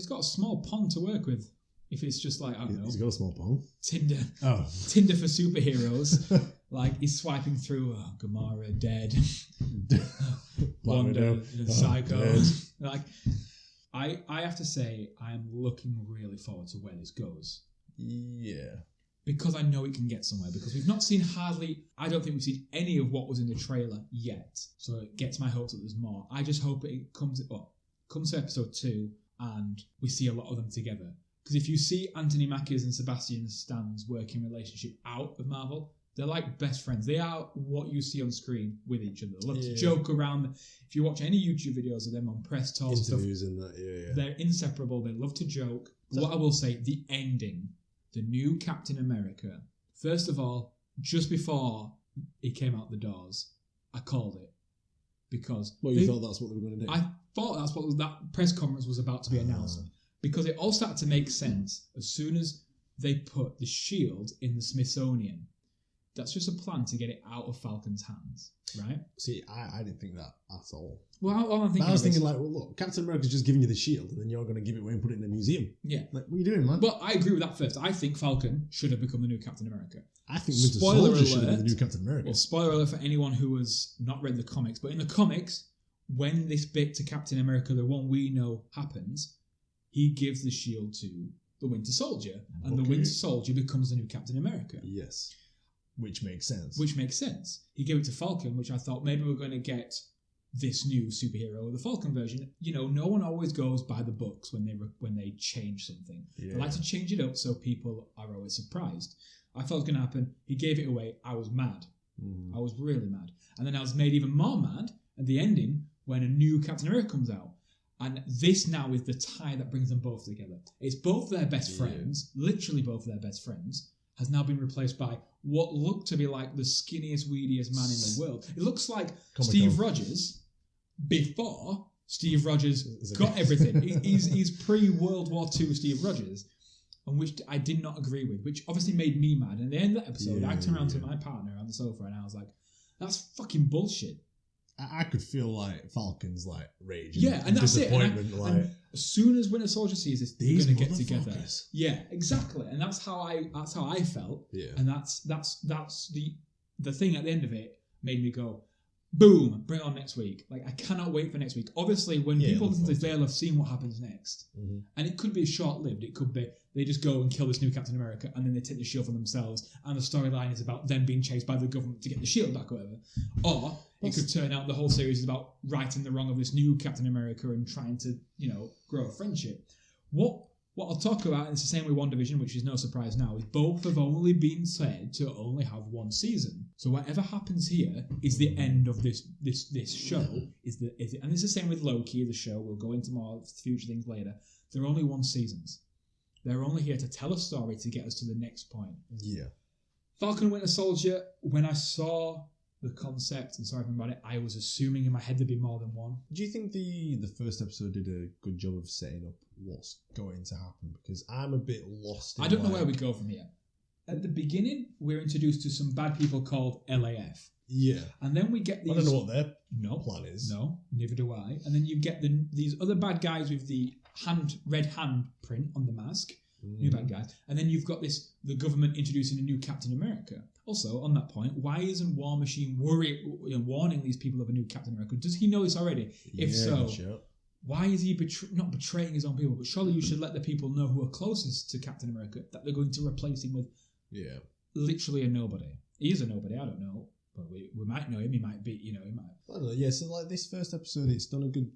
got a small pond to work with. If it's just like, I don't know, he's got a small pond. Tinder for superheroes. Like he's swiping through Gamora dead, Wanda, Psycho. Like I have to say I am looking really forward to where this goes. Yeah. Because I know it can get somewhere. Because we've not seen I don't think we've seen any of what was in the trailer yet. So it gets my hopes that there's more. I just hope it comes to episode 2 and we see a lot of them together. Because if you see Anthony Mackie's and Sebastian Stan's working relationship out of Marvel, they're like best friends. They are what you see on screen with each other. They love to joke around. If you watch any YouTube videos of them on press tours interviews and that, they're inseparable. They love to joke. What I will say, the ending, the new Captain America. First of all, just before he came out the doors, I called it because you thought that's what they were going to do. I thought that's what that press conference was about to be announced. Because it all started to make sense as soon as they put the shield in the Smithsonian. That's just a plan to get it out of Falcon's hands, right? See, I didn't think that at all. Well, all I'm thinking I was thinking like, well, look, Captain America's just giving you the shield, and then you're going to give it away and put it in a museum. Yeah. Like, what are you doing, man? Well, I agree with that first. I think Falcon should have become the new Captain America. I think Winter Soldier should have been the new Captain America. Well, spoiler alert for anyone who has not read the comics, but in the comics, when this bit to Captain America, the one we know, happens, he gives the shield to the Winter Soldier, and the Winter Soldier becomes the new Captain America. Yes. Which makes sense. He gave it to Falcon, which I thought maybe we're going to get this new superhero, the Falcon version. No one always goes by the books when they change something. Yeah. They like to change it up so people are always surprised. I thought it was going to happen. He gave it away. I was mad. I was really mad. And then I was made even more mad at the ending when a new Captain America comes out. And this now is the tie that brings them both together. It's both their best friends, literally both their best friends, has now been replaced by what looked to be like the skinniest, weediest man in the world. It looks like Steve Rogers before Steve Rogers got everything. He's pre-World War II Steve Rogers, and which I did not agree with, which obviously made me mad. And at the end of the episode, I turned around to my partner on the sofa and I was like, that's fucking bullshit. I could feel like Falcon's like rage and that's disappointment. It. And as soon as Winter Soldier sees this, they're going to get together. Yeah, exactly. And that's how I felt. Yeah. And that's the thing at the end of it made me go, boom, bring it on next week. Like, I cannot wait for next week. Obviously, when people listen to this, they'll have seen what happens next. Mm-hmm. And it could be short-lived. It could be they just go and kill this new Captain America and then they take the shield for themselves and the storyline is about them being chased by the government to get the shield back or whatever. Or it could turn out the whole series is about righting the wrong of this new Captain America and trying to, grow a friendship. What I'll talk about, and it's the same with WandaVision, which is no surprise now, is both have only been said to only have one season. So whatever happens here is the end of this show. And it's the same with Loki, the show. We'll go into more future things later. They're only one seasons. They're only here to tell a story to get us to the next point. Yeah. Falcon and Winter Soldier, when I saw the concept and saw everything about it, I was assuming in my head there'd be more than one. Do you think the first episode did a good job of setting up what's going to happen? Because I'm a bit lost. I don't know where we go from here. At the beginning, we're introduced to some bad people called LAF. Yeah. And then we get these... I don't know what their plan is. No, neither do I. And then you get these other bad guys with the red hand print on the mask. New bad guys. And then you've got the government introducing a new Captain America. Also, on that point, why isn't War Machine warning these people of a new Captain America? Does he know this already? If so, why is he not betraying his own people? But surely you should let the people know who are closest to Captain America that they're going to replace him with literally a nobody. He is a nobody, I don't know. But we might know him, he might be, he might. I don't know, yeah, so like this first episode, it's done a good,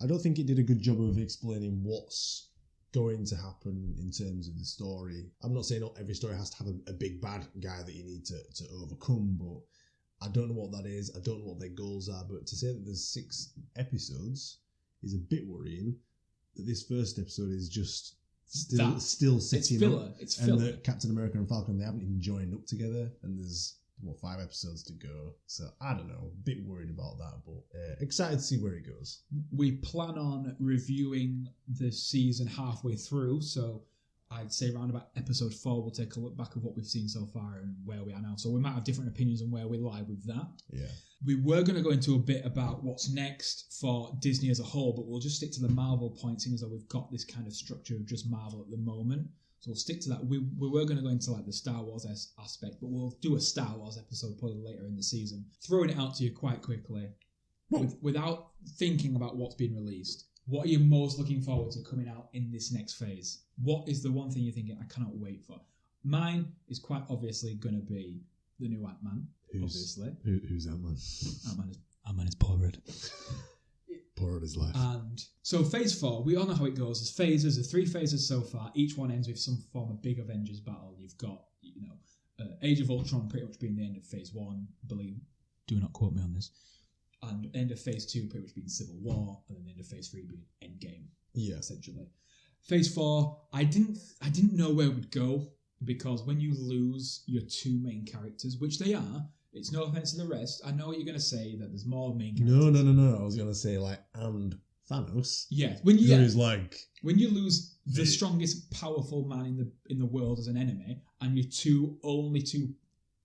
I don't think it did a good job of explaining what's going to happen in terms of the story. I'm not saying not every story has to have a big bad guy that you need to overcome, but I don't know what that is. I don't know what their goals are, but to say that there's 6 episodes is a bit worrying. That this first episode is just still setting up. It's filler. And that Captain America and Falcon, they haven't even joined up together, and there's 5 episodes to go. So I don't know, a bit worried about that, but excited to see where it goes. We plan on reviewing the season halfway through, so I'd say around about episode 4, we'll take a look back of what we've seen so far and where we are now. So we might have different opinions on where we lie with that. Yeah. We were going to go into a bit about what's next for Disney as a whole, but we'll just stick to the Marvel point, seeing as though we've got this kind of structure of just Marvel at the moment. So we'll stick to that. We were going to go into like the Star Wars aspect, but we'll do a Star Wars episode probably later in the season. Throwing it out to you quite quickly, without thinking about what's been released. What are you most looking forward to coming out in this next phase? What is the one thing you're thinking, I cannot wait for? Mine is quite obviously going to be the new Ant-Man, obviously. Who's Ant-Man? Ant-Man is Paul Rudd. Paul Rudd is life. And so phase 4, we all know how it goes. There's phases, there's 3 phases so far. Each one ends with some form of big Avengers battle. You've got, Age of Ultron pretty much being the end of phase 1, I believe. Do not quote me on this. And end of phase 2 pretty much being Civil War, and then the end of phase 3 being Endgame. Yeah, essentially. Phase 4, I didn't know where it would go, because when you lose your 2 main characters, which they are, it's no offense to the rest. I know what you're going to say, that there's more main characters. No. I was going to say and Thanos. Yeah, when you lose the strongest, powerful man in the world as an enemy, and your only two,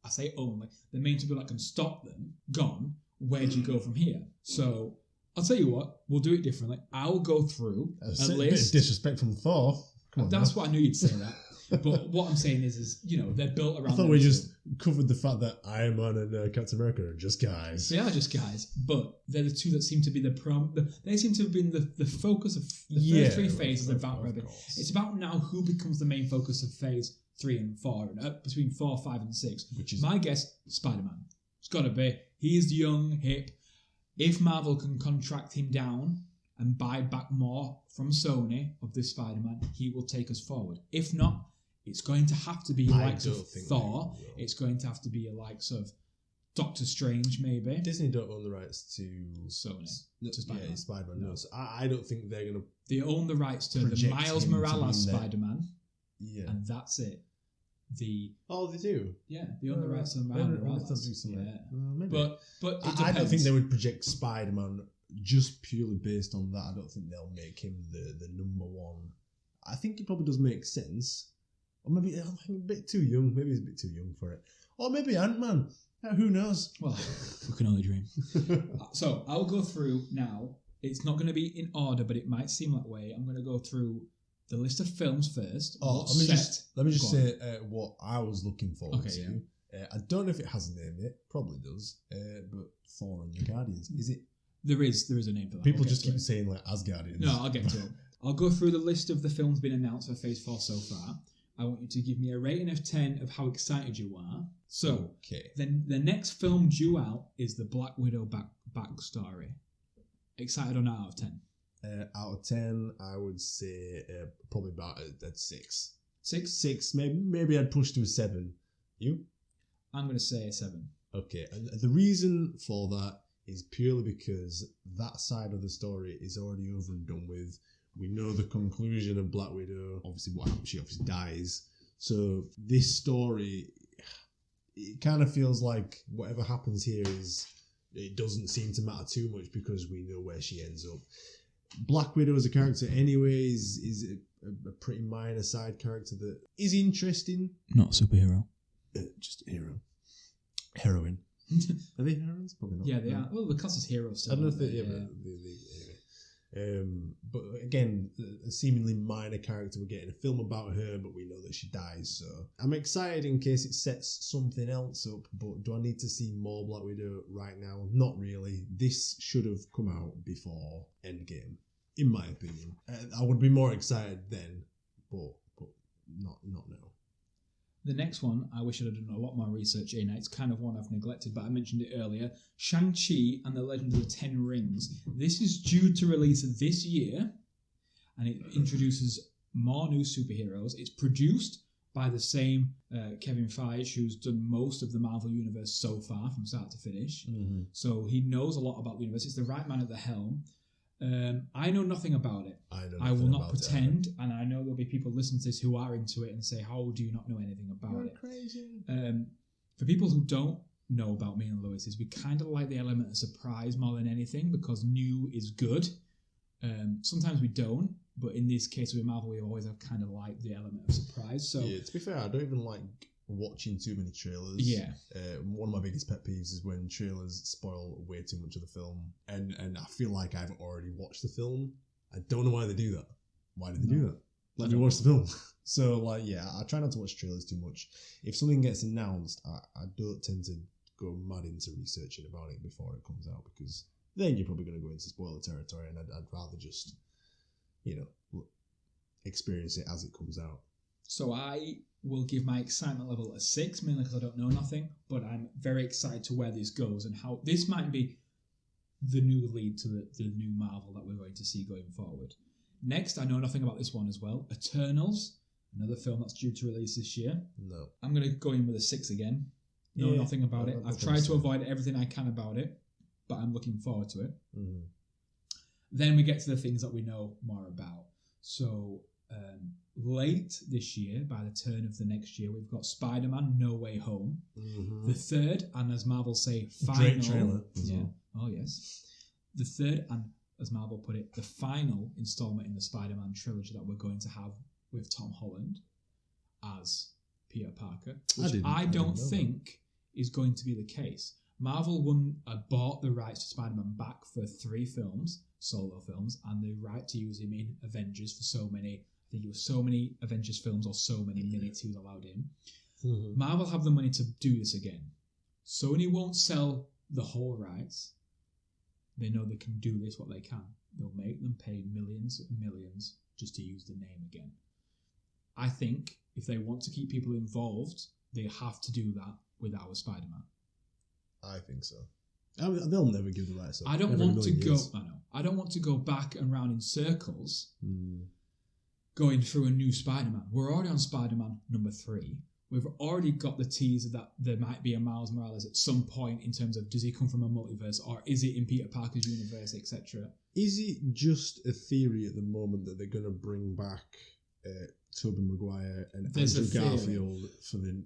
I say only, the main 2 people that can stop them, gone. Where do you go from here? So I'll tell you what, we'll do it differently. I'll go through a list. Bit of disrespect from Thor. Come on, that's what I knew you'd say that. But what I'm saying is they're built around. I thought we just covered the fact that Iron Man and Captain America are just guys. They are just guys, but they're the 2 that seem to be they seem to have been the focus of the first 3 phases of Batman. It's about now who becomes the main focus of phase 3 and 4, between 4, 5, and 6. Which is my guess, Spider-Man. It's got to be. He's young, hip. If Marvel can contract him down and buy back more from Sony of this Spider-Man, he will take us forward. If not, it's going to have to be your likes of Thor. It's going to have to be your likes of Doctor Strange, maybe. Disney don't own the rights to Sony. To Spider-Man. Yeah, Spider-Man. No. So I don't think they're going to. They own the rights to the Miles Morales Spider-Man. Yeah. And that's it. They do. Yeah, they own the rights to the Miles Morales. Yeah. Maybe. But I don't think they would project Spider-Man just purely based on that. I don't think they'll make him the number 1. I think it probably does make sense. Or maybe I'm a bit too young. Maybe he's a bit too young for it. Or maybe Ant-Man. Who knows? Well, we can only dream. So I'll go through now. It's not going to be in order, but it might seem that way. I'm going to go through the list of films first. Let me just say what I was looking forward to. Yeah. I don't know if it has a name yet. Probably does. But Thor and the Guardians. Is it? There is a name for that. People just keep saying Asgardians. No, I'll get to it. I'll go through the list of the films being announced for Phase 4 so far. I want you to give me a rating of 10 of how excited you are. So, then the next film due out is the Black Widow backstory. Excited or not out of 10? Out of 10, I would say probably about a 6. 6? 6, maybe I'd push to a 7. You? I'm going to say a 7. Okay, and the reason for that is purely because that side of the story is already over and done with. We know the conclusion of Black Widow. Obviously, what happens, she obviously dies. So this story, it kind of feels like whatever happens here it doesn't seem to matter too much because we know where she ends up. Black Widow as a character anyways is a pretty minor side character that is interesting. Not a superhero. Just a hero. Heroine. Are they heroines? Probably not. Yeah, they are. Well, because it's heroes. I don't know if they... but again, a seemingly minor character. We're getting a film about her, but we know that she dies. So I'm excited in case it sets something else up. But do I need to see more Black Widow right now? Not really. This should have come out before Endgame, in my opinion. I would be more excited then, but not now. The next one, I wish I'd have done a lot more research in. It's kind of one I've neglected, but I mentioned it earlier. Shang-Chi and the Legend of the Ten Rings. This is due to release this year, and it introduces more new superheroes. It's produced by the same Kevin Feige, who's done most of the Marvel Universe so far, from start to finish. Mm-hmm. So he knows a lot about the universe. It's the right man at the helm. I know nothing about it. I will not pretend, and I know there'll be people listening to this who are into it and say, how do you not know anything about it? Crazy. For people who don't know about me and Lewis, is we kind of like the element of surprise more than anything, because new is good. Sometimes we don't, But in this case with Marvel, we always have kind of like the element of surprise. So yeah, to be fair, I don't even like watching too many trailers. Yeah. One of my biggest pet peeves is when trailers spoil way too much of the film, and I feel like I've already watched the film. I don't know why they do that. Why do they do that? Let me watch the film. So, like, yeah, I try not to watch trailers too much. If something gets announced, I don't tend to go mad into researching about it before it comes out, because then you're probably going to go into spoiler territory, and I'd rather just, experience it as it comes out. So I will give my excitement level a 6, mainly because I don't know nothing, but I'm very excited to where this goes and how this might be the new lead to the new Marvel that we're going to see going forward. Next, I know nothing about this one as well. Eternals, another film that's due to release this year. No. I'm going to go in with a 6 again. Know nothing about it. I've tried to avoid everything I can about it, but I'm looking forward to it. Mm-hmm. Then we get to the things that we know more about. So late this year, by the turn of the next year, we've got Spider-Man No Way Home. Mm-hmm. The third, and as Marvel say, final. Great trailer. Yeah. Oh, yes. The third, and as Marvel put it, the final installment in the Spider-Man trilogy that we're going to have with Tom Holland as Peter Parker, which I don't think is going to be the case. Marvel bought the rights to Spider-Man back for 3 films, solo films, and the right to use him in Avengers for so many, I think it was so many Avengers films or so many minutes he was allowed in. Mm-hmm. Marvel have the money to do this again. Sony won't sell the whole rights. They know they can do this, what they can. They'll make them pay millions and millions just to use the name again. I think if they want to keep people involved, they have to do that with our Spider-Man. I think so. They'll never give the rights up. I don't want to go. I know. I don't want to go back and round in circles, going through a new Spider-Man. We're already on Spider-Man number 3. We've already got the teaser that there might be a Miles Morales at some point in terms of does he come from a multiverse or is it in Peter Parker's universe, etc. Is it just a theory at the moment that they're going to bring back Tobey Maguire and Andrew Garfield for the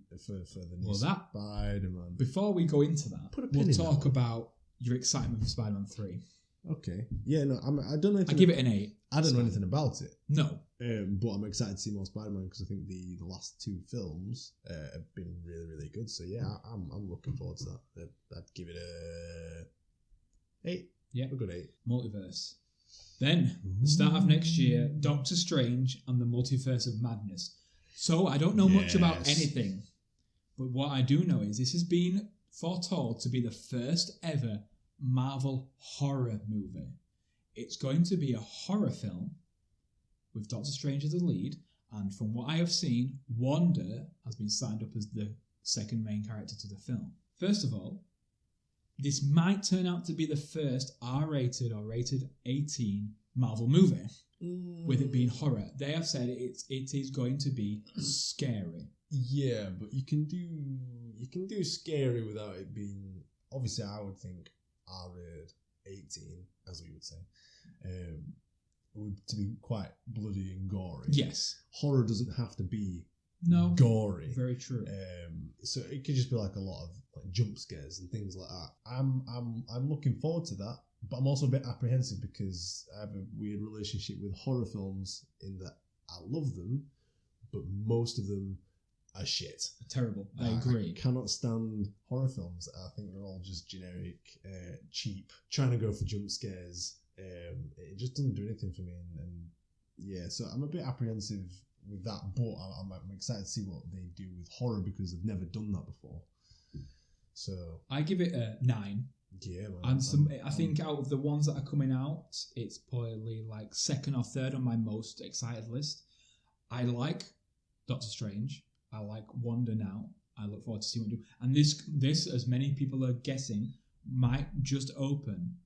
new Spider-Man? Before we go into that, we'll talk about your excitement for Spider-Man 3. Okay. Yeah, no, I don't know anything. I give it an 8. I don't know anything about it. No. But I'm excited to see more Spider-Man because I think the last 2 films have been really, really good. So yeah, I'm looking forward to that. I'd give it a 8. Yeah. A good 8. Multiverse. Then, the start of next year, Doctor Strange and the Multiverse of Madness. So, I don't know much about anything. But what I do know is this has been foretold to be the first ever Marvel horror movie. It's going to be a horror film with Doctor Strange as the lead. And from what I have seen, Wanda has been signed up as the second main character to the film. First of all, this might turn out to be the first R-rated or rated 18 Marvel movie, with it being horror. They have said it is going to be scary. Yeah, but you can do scary without it being. Obviously, I would think R-rated 18, as we would say, to be quite bloody and gory. Yes, horror doesn't have to be gory. Very true. So it could just be like a lot of like jump scares and things like that. I'm looking forward to that, but I'm also a bit apprehensive because I have a weird relationship with horror films in that I love them, but most of them are shit. Terrible. I agree. I cannot stand horror films. I think they're all just generic, cheap, trying to go for jump scares. It just doesn't do anything for me, and yeah, so I'm a bit apprehensive with that, but I'm excited to see what they do with horror because they've never done that before. So I give it a 9. Yeah, man. And I think out of the ones that are coming out, it's probably like second or third on my most excited list. I like Doctor Strange. I like Wanda now. I look forward to seeing what they do. And this, as many people are guessing, might just open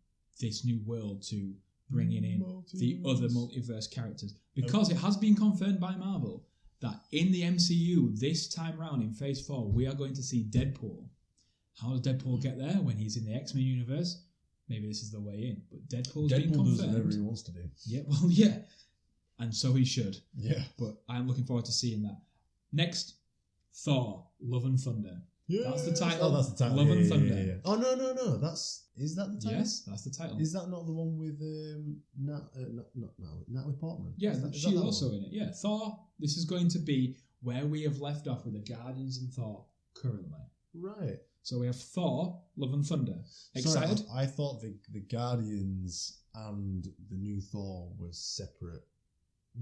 this new world to bringing in the other multiverse characters. Because it has been confirmed by Marvel that in the MCU, this time round in Phase 4, we are going to see Deadpool. How does Deadpool get there when he's in the X-Men universe? Maybe this is the way in. But Deadpool's been confirmed. Does whatever he wants to do. Yeah, well, yeah. And so he should. Yeah. But I'm looking forward to seeing that. Next, Thor, Love and Thunder. Yeah, That's the title. Oh, that's the title. Love and Yeah, Thunder. yeah, yeah. Oh no. Is that the title? Yes, that's the title. Is that not the one with Natalie Portman? Yeah, is she's that also one? in it. Yeah, Thor. This is going to be where we have left off with the Guardians and Thor currently. Right. So we have Thor, Love and Thunder. Excited? Sorry, I thought the Guardians and the new Thor was separate.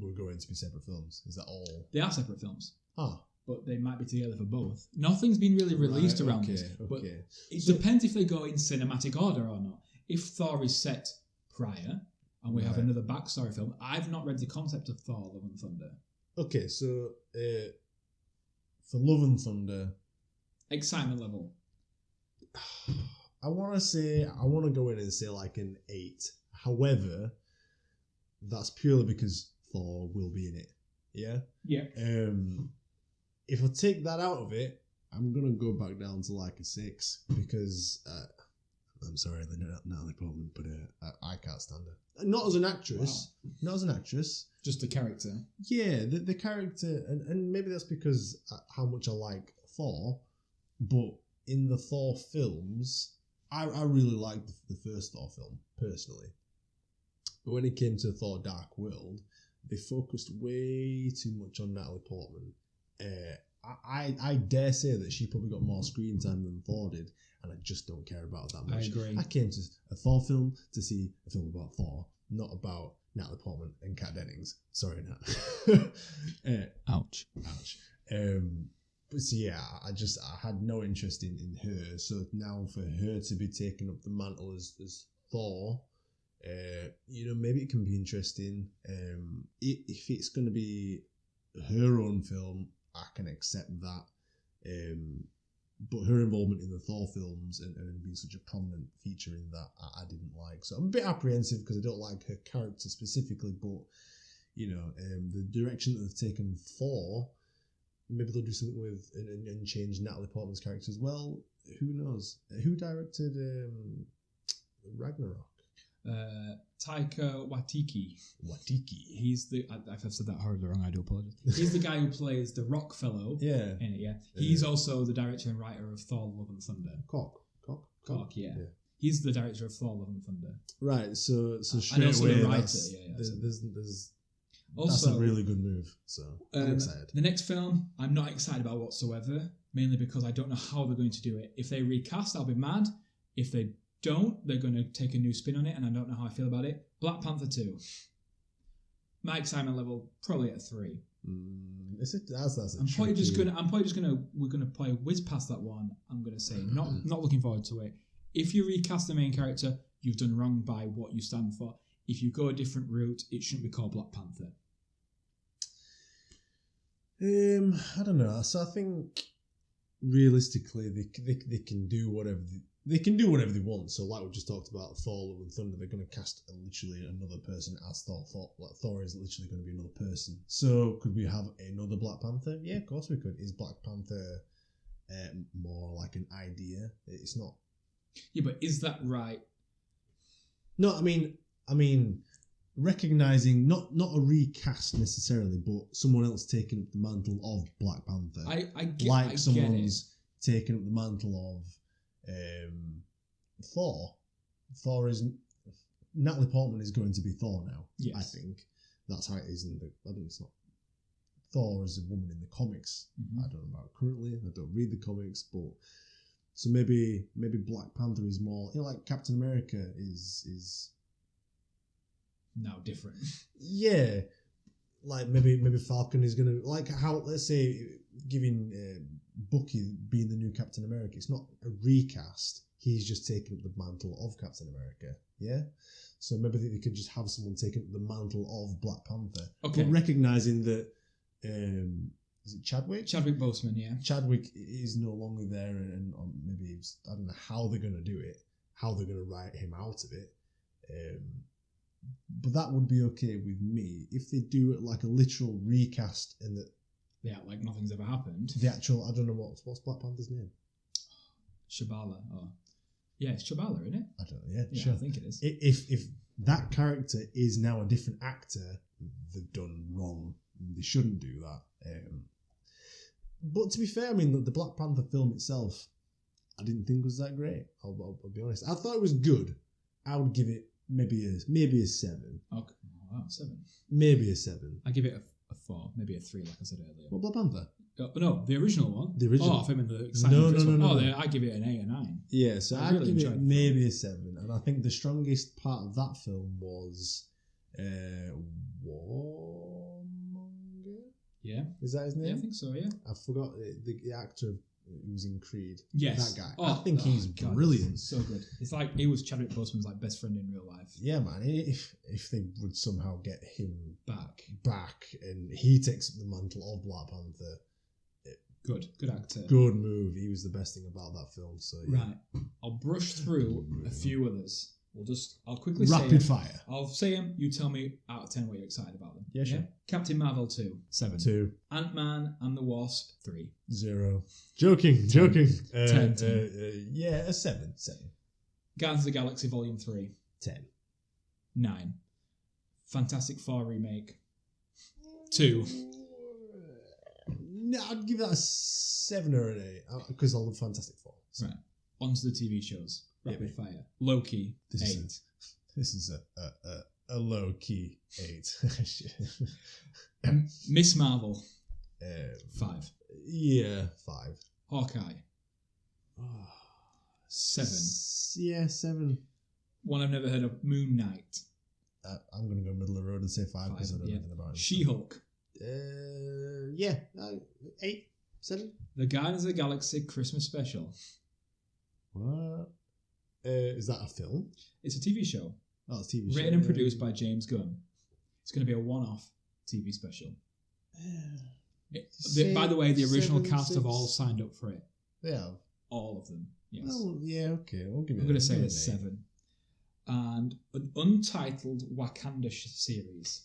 Were going to be separate films. Is that all? They are separate films. Ah. But they might be together for both. Nothing's been really released around this. But it depends if they go in cinematic order or not. If Thor is set prior and we have another backstory film, I've not read the concept of Thor, Love and Thunder. Okay, so for Love and Thunder, excitement level. I want to go in and say like an 8. However, that's purely because Thor will be in it. Yeah? Yeah. If I take that out of it, I'm going to go back down to like a 6 because I'm sorry, Natalie Portman, but I can't stand her. Not as an actress. Wow. Not as an actress. Just the character. Yeah, the character, and maybe that's because how much I like Thor, but in the Thor films, I really liked the first Thor film, personally. But when it came to Thor Dark World, they focused way too much on Natalie Portman. I dare say that she probably got more screen time than Thor did, and I just don't care about that much. I agree. I came to a Thor film to see a film about Thor, not about Natalie Portman and Kat Dennings. Sorry, Nat. Ouch. But so yeah, I had no interest in her. So now for her to be taking up the mantle as Thor, maybe it can be interesting. If it's going to be her own film, I can accept that. But her involvement in the Thor films and being such a prominent feature in that, I didn't like. So I'm a bit apprehensive because I don't like her character specifically. But the direction that they've taken Thor, maybe they'll do something with and change Natalie Portman's character as well. Who knows? Who directed Ragnarok? Taika Waititi. He's the. If I've said that horribly wrong, I do apologize. He's the guy who plays the rock fellow. Yeah. In it, yeah. He's also the director and writer of Thor: Love and Thunder. Cock. Yeah. He's the director of Thor: Love and Thunder. Right. So straight and also away, the writer. There's also, that's a really good move. So I'm excited. The next film, I'm not excited about whatsoever. Mainly because I don't know how they're going to do it. If they recast, I'll be mad. If they don't, they're going to take a new spin on it, and I don't know how I feel about it. Black Panther 2. My excitement level probably at 3. I'm probably just gonna we're gonna play whiz past that one. I'm gonna say not looking forward to it. If you recast the main character, you've done wrong by what you stand for. If you go a different route, it shouldn't be called Black Panther. I don't know. So I think realistically, they can do whatever they can do whatever they want. So like we just talked about Thor: Love and Thunder, they're going to cast literally another person as Thor. Thor is literally going to be another person. So could we have another Black Panther? Yeah, of course we could. Is Black Panther more like an idea? It's not. Yeah, but is that right? No, I mean, recognizing not a recast necessarily, but someone else taking up the mantle of Black Panther. I get someone's taking up the mantle of Thor. Thor is Natalie Portman is going to be Thor now. Yes. I think that's how it is in the. I think it's not. Thor is a woman in the comics. Mm-hmm. I don't know about it currently. I don't read the comics, but so maybe Black Panther is more. Like Captain America is now different. Yeah, like maybe Falcon is gonna like how let's say giving Bucky being the new Captain America. It's not a recast. He's just taking up the mantle of Captain America. Yeah, so maybe they could just have someone taking up the mantle of Black Panther. Okay, but recognizing that is it Chadwick? Chadwick Boseman, yeah. Chadwick is no longer there, and maybe I don't know how they're gonna do it. How they're gonna write him out of it. But that would be okay with me if they do it like a literal recast and that. Yeah, like nothing's ever happened. The actual, I don't know what's Black Panther's name. Shabala. Oh. Yeah, it's Shabala, isn't it? I don't know. Yeah, sure. I think it is. If that character is now a different actor, they've done wrong. They shouldn't do that. But to be fair, I mean, the Black Panther film itself, I didn't think was that great. I'll be honest. I thought it was good. I would give it maybe a 7. Okay. Wow, 7. Maybe a 7. I give it a 4, maybe a 3, like I said earlier. What, Black Panther? No, the original one. The original. Oh, I think the exciting No. one. I give it an 8 or 9. Yeah, so I I'd really give it enjoyed it. maybe a 7. And I think the strongest part of that film was Warmonger? Yeah. Is that his name? Yeah, I think so, yeah. I forgot the actor who was in Creed. Yes. That guy. Oh, I think he's God, brilliant. So good. It's like he was Chadwick Boseman's like best friend in real life. Yeah, man. If they would somehow get him Back. and he takes up the mantle of Black Panther, Good actor. good move. He was the best thing about that film. So yeah. Right. I'll brush through a few others. I'll quickly Rapid say fire. I'll say them. You tell me out of 10 what you're excited about them. Yeah, sure. Captain Marvel 2, 7. 2. Ant-Man and the Wasp 3. 0. Joking. 10. Yeah, a 7. Guardians of the Galaxy Volume 3. 10. 9. Fantastic Four remake. 2. No, I'd give that a 7 or an 8 because I love Fantastic Four. So. Right. On to the TV shows. Rapid Yeah, fire. Loki. This 8. This is a low key 8. Miss Marvel. 5. Yeah, 5. Hawkeye. 7. Yeah, 7. One I've never heard of. Moon Knight. I'm going to go middle of the road and say 5 because I don't know anything about it. She-Hulk. Yeah, 8, 7. The Guardians of the Galaxy Christmas Special. What? Is that a film? It's a TV show. Oh, it's a TV show. Written and produced by James Gunn. It's going to be a one-off TV special. By the way, the original cast have all signed up for it. They have? All of them. Yes. Well, yeah, okay. I'll give it. I'm going to say it's 7. And an Untitled Wakanda series.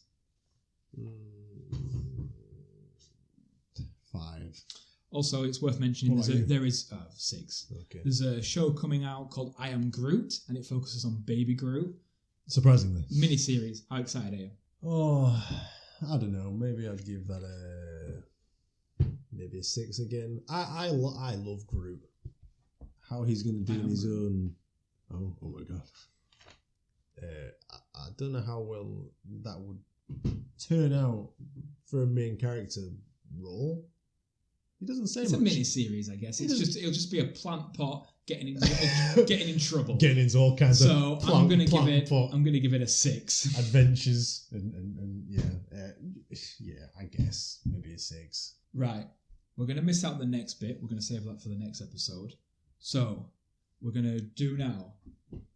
5. Also, it's worth mentioning there is 6. Okay. There's a show coming out called I Am Groot, and it focuses on Baby Groot. Surprisingly. Mini-series. How excited are you? Oh, I don't know. Maybe I'd give that maybe a 6 again. I love Groot. How he's going to do in his own... Oh my God. I don't know how well that would turn out for a main character role. He doesn't say it's much. A mini-series, I guess. It'll just be a plant pot getting in trouble. Getting into all kinds so of I'm gonna give it a 6. Adventures and yeah, I guess maybe a 6. Right. We're gonna miss out the next bit. We're gonna save that for the next episode. So we're gonna do now.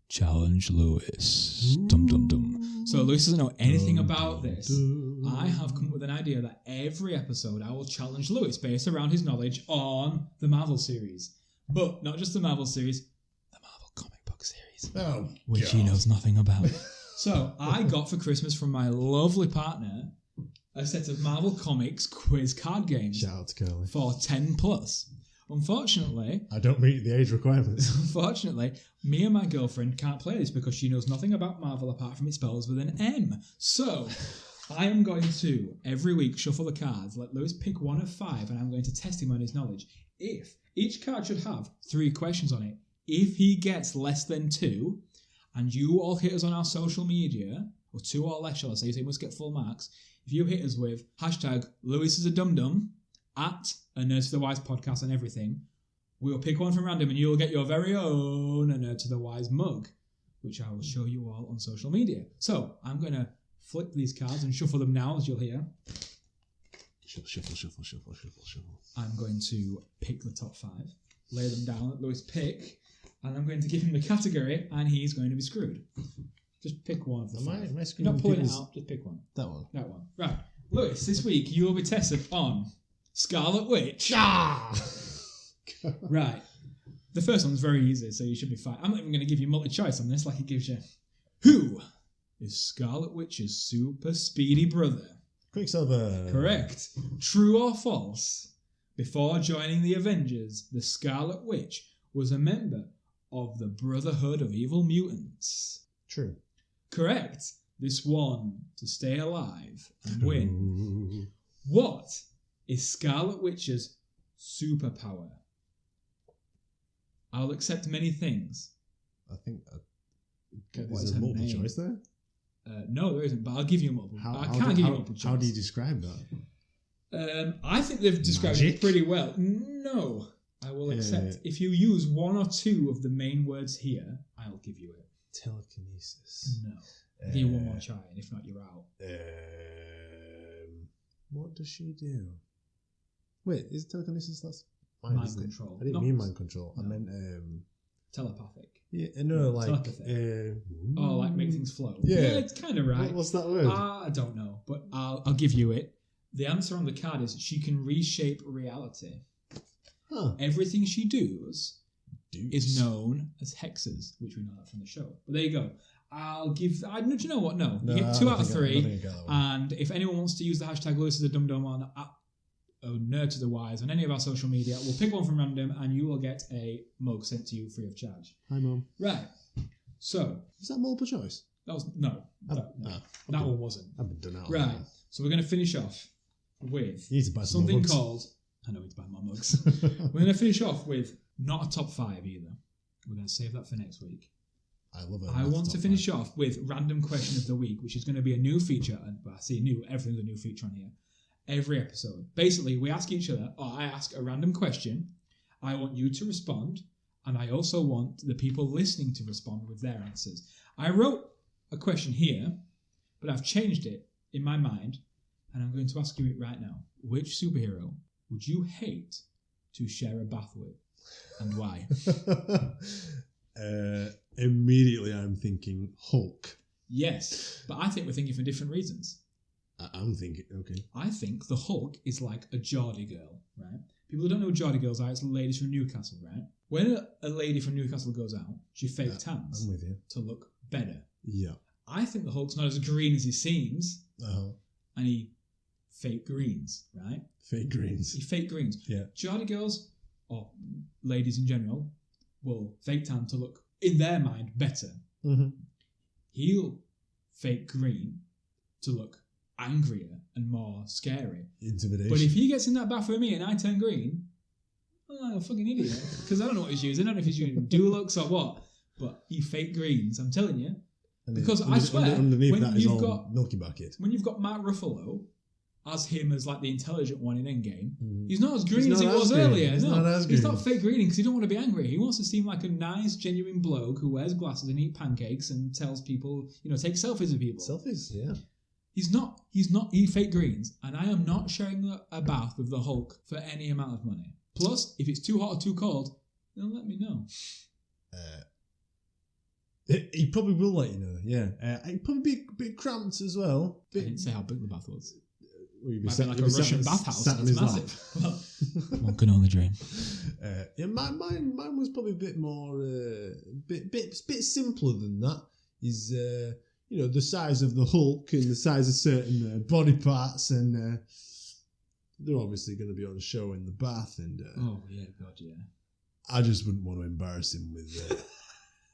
Challenge Lewis. Dum dum dum. So Lewis doesn't know anything about this. I have come up with an idea that every episode I will challenge Lewis based around his knowledge on the Marvel series. But not just the Marvel series, the Marvel comic book series. Oh, which he knows nothing about. So I got for Christmas from my lovely partner a set of Marvel Comics quiz card games. Shout out to Curly. For 10+. Unfortunately, I don't meet the age requirements. Unfortunately, me and my girlfriend can't play this because she knows nothing about Marvel apart from it spells with an M. So I am going to, every week, shuffle the cards, let Lewis pick one of 5, and I'm going to test him on his knowledge. If each card should have 3 questions on it, if he gets less than 2, and you all hit us on our social media, or 2 or less, shall I say, so you must get full marks. If you hit us with hashtag Lewis is a dum-dum, at a Nerd to the Wise podcast and everything, we'll pick one from random and you'll get your very own A Nerd to the Wise mug, which I will show you all on social media. So I'm going to flip these cards and shuffle them now, as you'll hear. Shuffle. I'm going to pick the top 5, lay them down, let Lewis pick, and I'm going to give him the category, and he's going to be screwed. Just pick one of the 5. You're not pulling it out, just pick one. That one. Right. Lewis, this week you will be tested on Scarlet Witch. Right. The first one's very easy, so you should be fine. I'm not even going to give you multi-choice on this like it gives you. Who is Scarlet Witch's super speedy brother? Quicksilver. Correct. True or false? Before joining the Avengers, the Scarlet Witch was a member of the Brotherhood of Evil Mutants. True. Correct. This one to stay alive and win. What is Scarlet Witch's superpower. I'll accept many things. I think. What Is is there her multiple name? choice there? No, there isn't, but I'll give you multiple. I can't give you multiple choice. How do you describe that? I think they've described Magic? it pretty well. No, I will accept. If you use one or two of the main words here, I'll give you it. Telekinesis. No. I'll give you one more try, and if not, you're out. What does she do? Wait, is telekinesis that's Mind control. I didn't mean mind control. No. I meant Telepathic. yeah, no, like telepathy. Like make things flow. Yeah, it's kind of right. What's that word? I don't know, but I'll give you it. The answer on the card is she can reshape reality. Huh. Everything she does is known as hexes, which we know that from the show. But there you go. Do you know what? No. You get 2 out of 3. And if anyone wants to use the hashtag Lewis is a Dum Dum on Nerd to the Wise on any of our social media, we'll pick one from random and you will get a mug sent to you free of charge. Hi, Mum. Right. So. Is that multiple choice? That was. No. That one wasn't. I've been done out. Right. So we're going to finish off with you need to buy something mugs. called. I know, we need to buy more mugs. We're going to finish off with not a top 5 either. We're going to save that for next week. I love it. I want to finish off with random question of the week, which is going to be a new feature. And I see everything's a new feature on here. Every episode. Basically, we ask each other, or I ask a random question. I want you to respond, and I also want the people listening to respond with their answers. I wrote a question here, but I've changed it in my mind, and I'm going to ask you it right now. Which superhero would you hate to share a bath with, and why? Immediately I'm thinking Hulk. Yes, but I think we're thinking for different reasons. I'm thinking, okay. I think the Hulk is like a Geordie girl, right? People who don't know who Geordie girls are, it's ladies from Newcastle, right? When a lady from Newcastle goes out, she fake tans I'm with you. to look better. Yeah. I think the Hulk's not as green as he seems, and he fake greens, right? Fake greens. He fake greens. Yeah. Geordie girls, or ladies in general, will fake tan to look, in their mind, better. Mm-hmm. He'll fake green to look angrier and more scary. Intimidation. But if he gets in that bath with me and I turn green, I'm a fucking idiot. Because I don't know what he's using. I don't know if he's using Dulux or what. But he fake greens, I'm telling you. And because I swear, underneath when that is you've all got Milky Bucket. When you've got Mark Ruffalo as him as like the intelligent one in Endgame, he's not as green as he was earlier. He's not fake greening because he don't want to be angry. He wants to seem like a nice, genuine bloke who wears glasses and eat pancakes and tells people, take selfies of people. Selfies, yeah. He's not. He fake greens, and I am not sharing a bath with the Hulk for any amount of money. Plus, if it's too hot or too cold, then let me know. He probably will let you know, yeah. He'd probably be a bit cramped as well. I didn't say how big the bath was. Might be like a Russian bathhouse. It's massive. Well, one can only dream. Yeah, mine was probably a bit more, bit simpler than that. Is the size of the Hulk and the size of certain body parts, and they're obviously going to be on show in the bath. And oh yeah, God, yeah. I just wouldn't want to embarrass him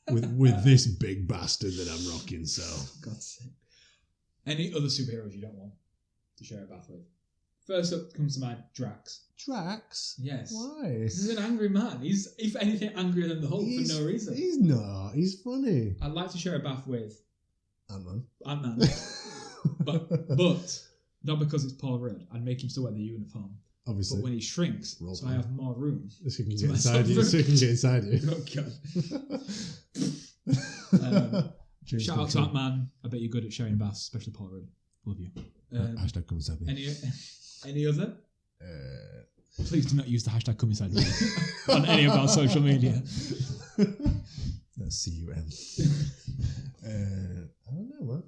with this big bastard that I'm rocking. So, God's sake. Any other superheroes you don't want to share a bath with? First up comes to mind, Drax. Drax? Yes. Why? He's an angry man. He's, if anything, angrier than the Hulk for no reason. He's not. He's funny. I'd like to share a bath with Ant-Man. but not because it's Paul Rudd. I'd make him still wear the uniform. Obviously. But when he shrinks, so I have more room. So he can get inside you. Oh, God. Shout out to Ant-Man. I bet you're good at sharing baths, especially Paul Rudd. Love you. Hashtag come inside me. Any other? Please do not use the hashtag come inside me on any of our social media. That's CUM. I don't know, man.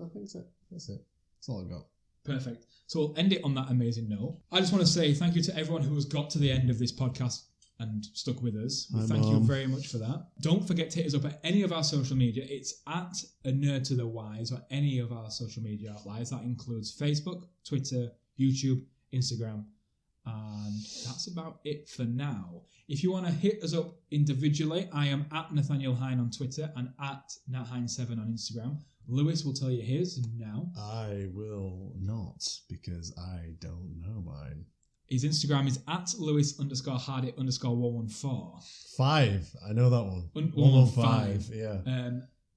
I think so. That's it. That's all I got. Perfect. So we'll end it on that amazing note. I just want to say thank you to everyone who has got to the end of this podcast and stuck with us. Thank you very much for that. Don't forget to hit us up at any of our social media. It's at A Nerd to the Wise or any of our social media outlets. That includes Facebook, Twitter, YouTube, Instagram. And that's about it for now. If you want to hit us up individually, I am at Nathaniel Hine on Twitter and at NatHine7 on Instagram. Lewis will tell you his now. I will not, because I don't know mine. His Instagram is at Lewis_Hardy_114. 5. I know that one. 115. Yeah.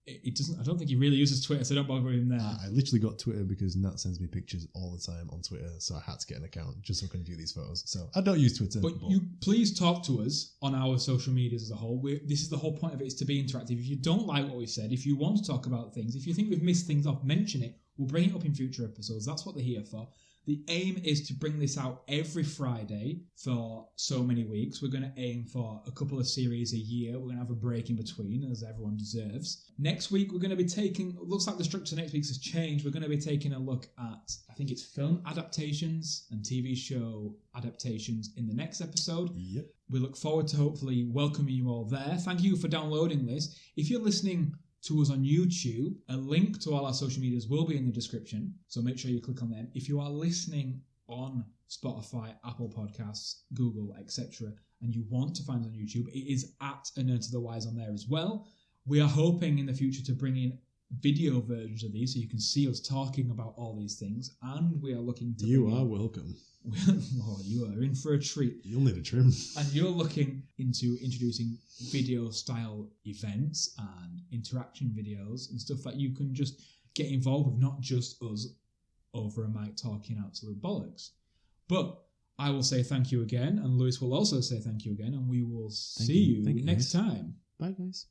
It doesn't. I don't think he really uses Twitter, so don't bother him there. I literally got Twitter because Nat sends me pictures all the time on Twitter, so I had to get an account just so I can view these photos. So I don't use Twitter. But you please talk to us on our social medias as a whole. This is the whole point of it, is to be interactive. If you don't like what we said, if you want to talk about things, if you think we've missed things off, mention it. We'll bring it up in future episodes. That's what they're here for. The aim is to bring this out every Friday for so many weeks. We're going to aim for a couple of series a year. We're going to have a break in between, as everyone deserves. Next week, we're going to be taking... Looks like the structure next week's has changed. We're going to be taking a look at, I think it's film adaptations and TV show adaptations in the next episode. Yep. We look forward to hopefully welcoming you all there. Thank you for downloading this. If you're listening to us on YouTube, a link to all our social medias will be in the description, so make sure you click on them. If you are listening on Spotify, Apple Podcasts, Google, etc., and you want to find us on YouTube, it is at A Nerd to the Wise on there as well. We are hoping in the future to bring in video versions of these so you can see us talking about all these things, and we are looking to... You are welcome. Oh, you are in for a treat. You'll need a trim. And you're looking into introducing video style events and interaction videos and stuff that you can just get involved with, not just us over a mic talking absolute bollocks. But I will say thank you again, and Lewis will also say thank you again, and we will see you next time. Bye, guys.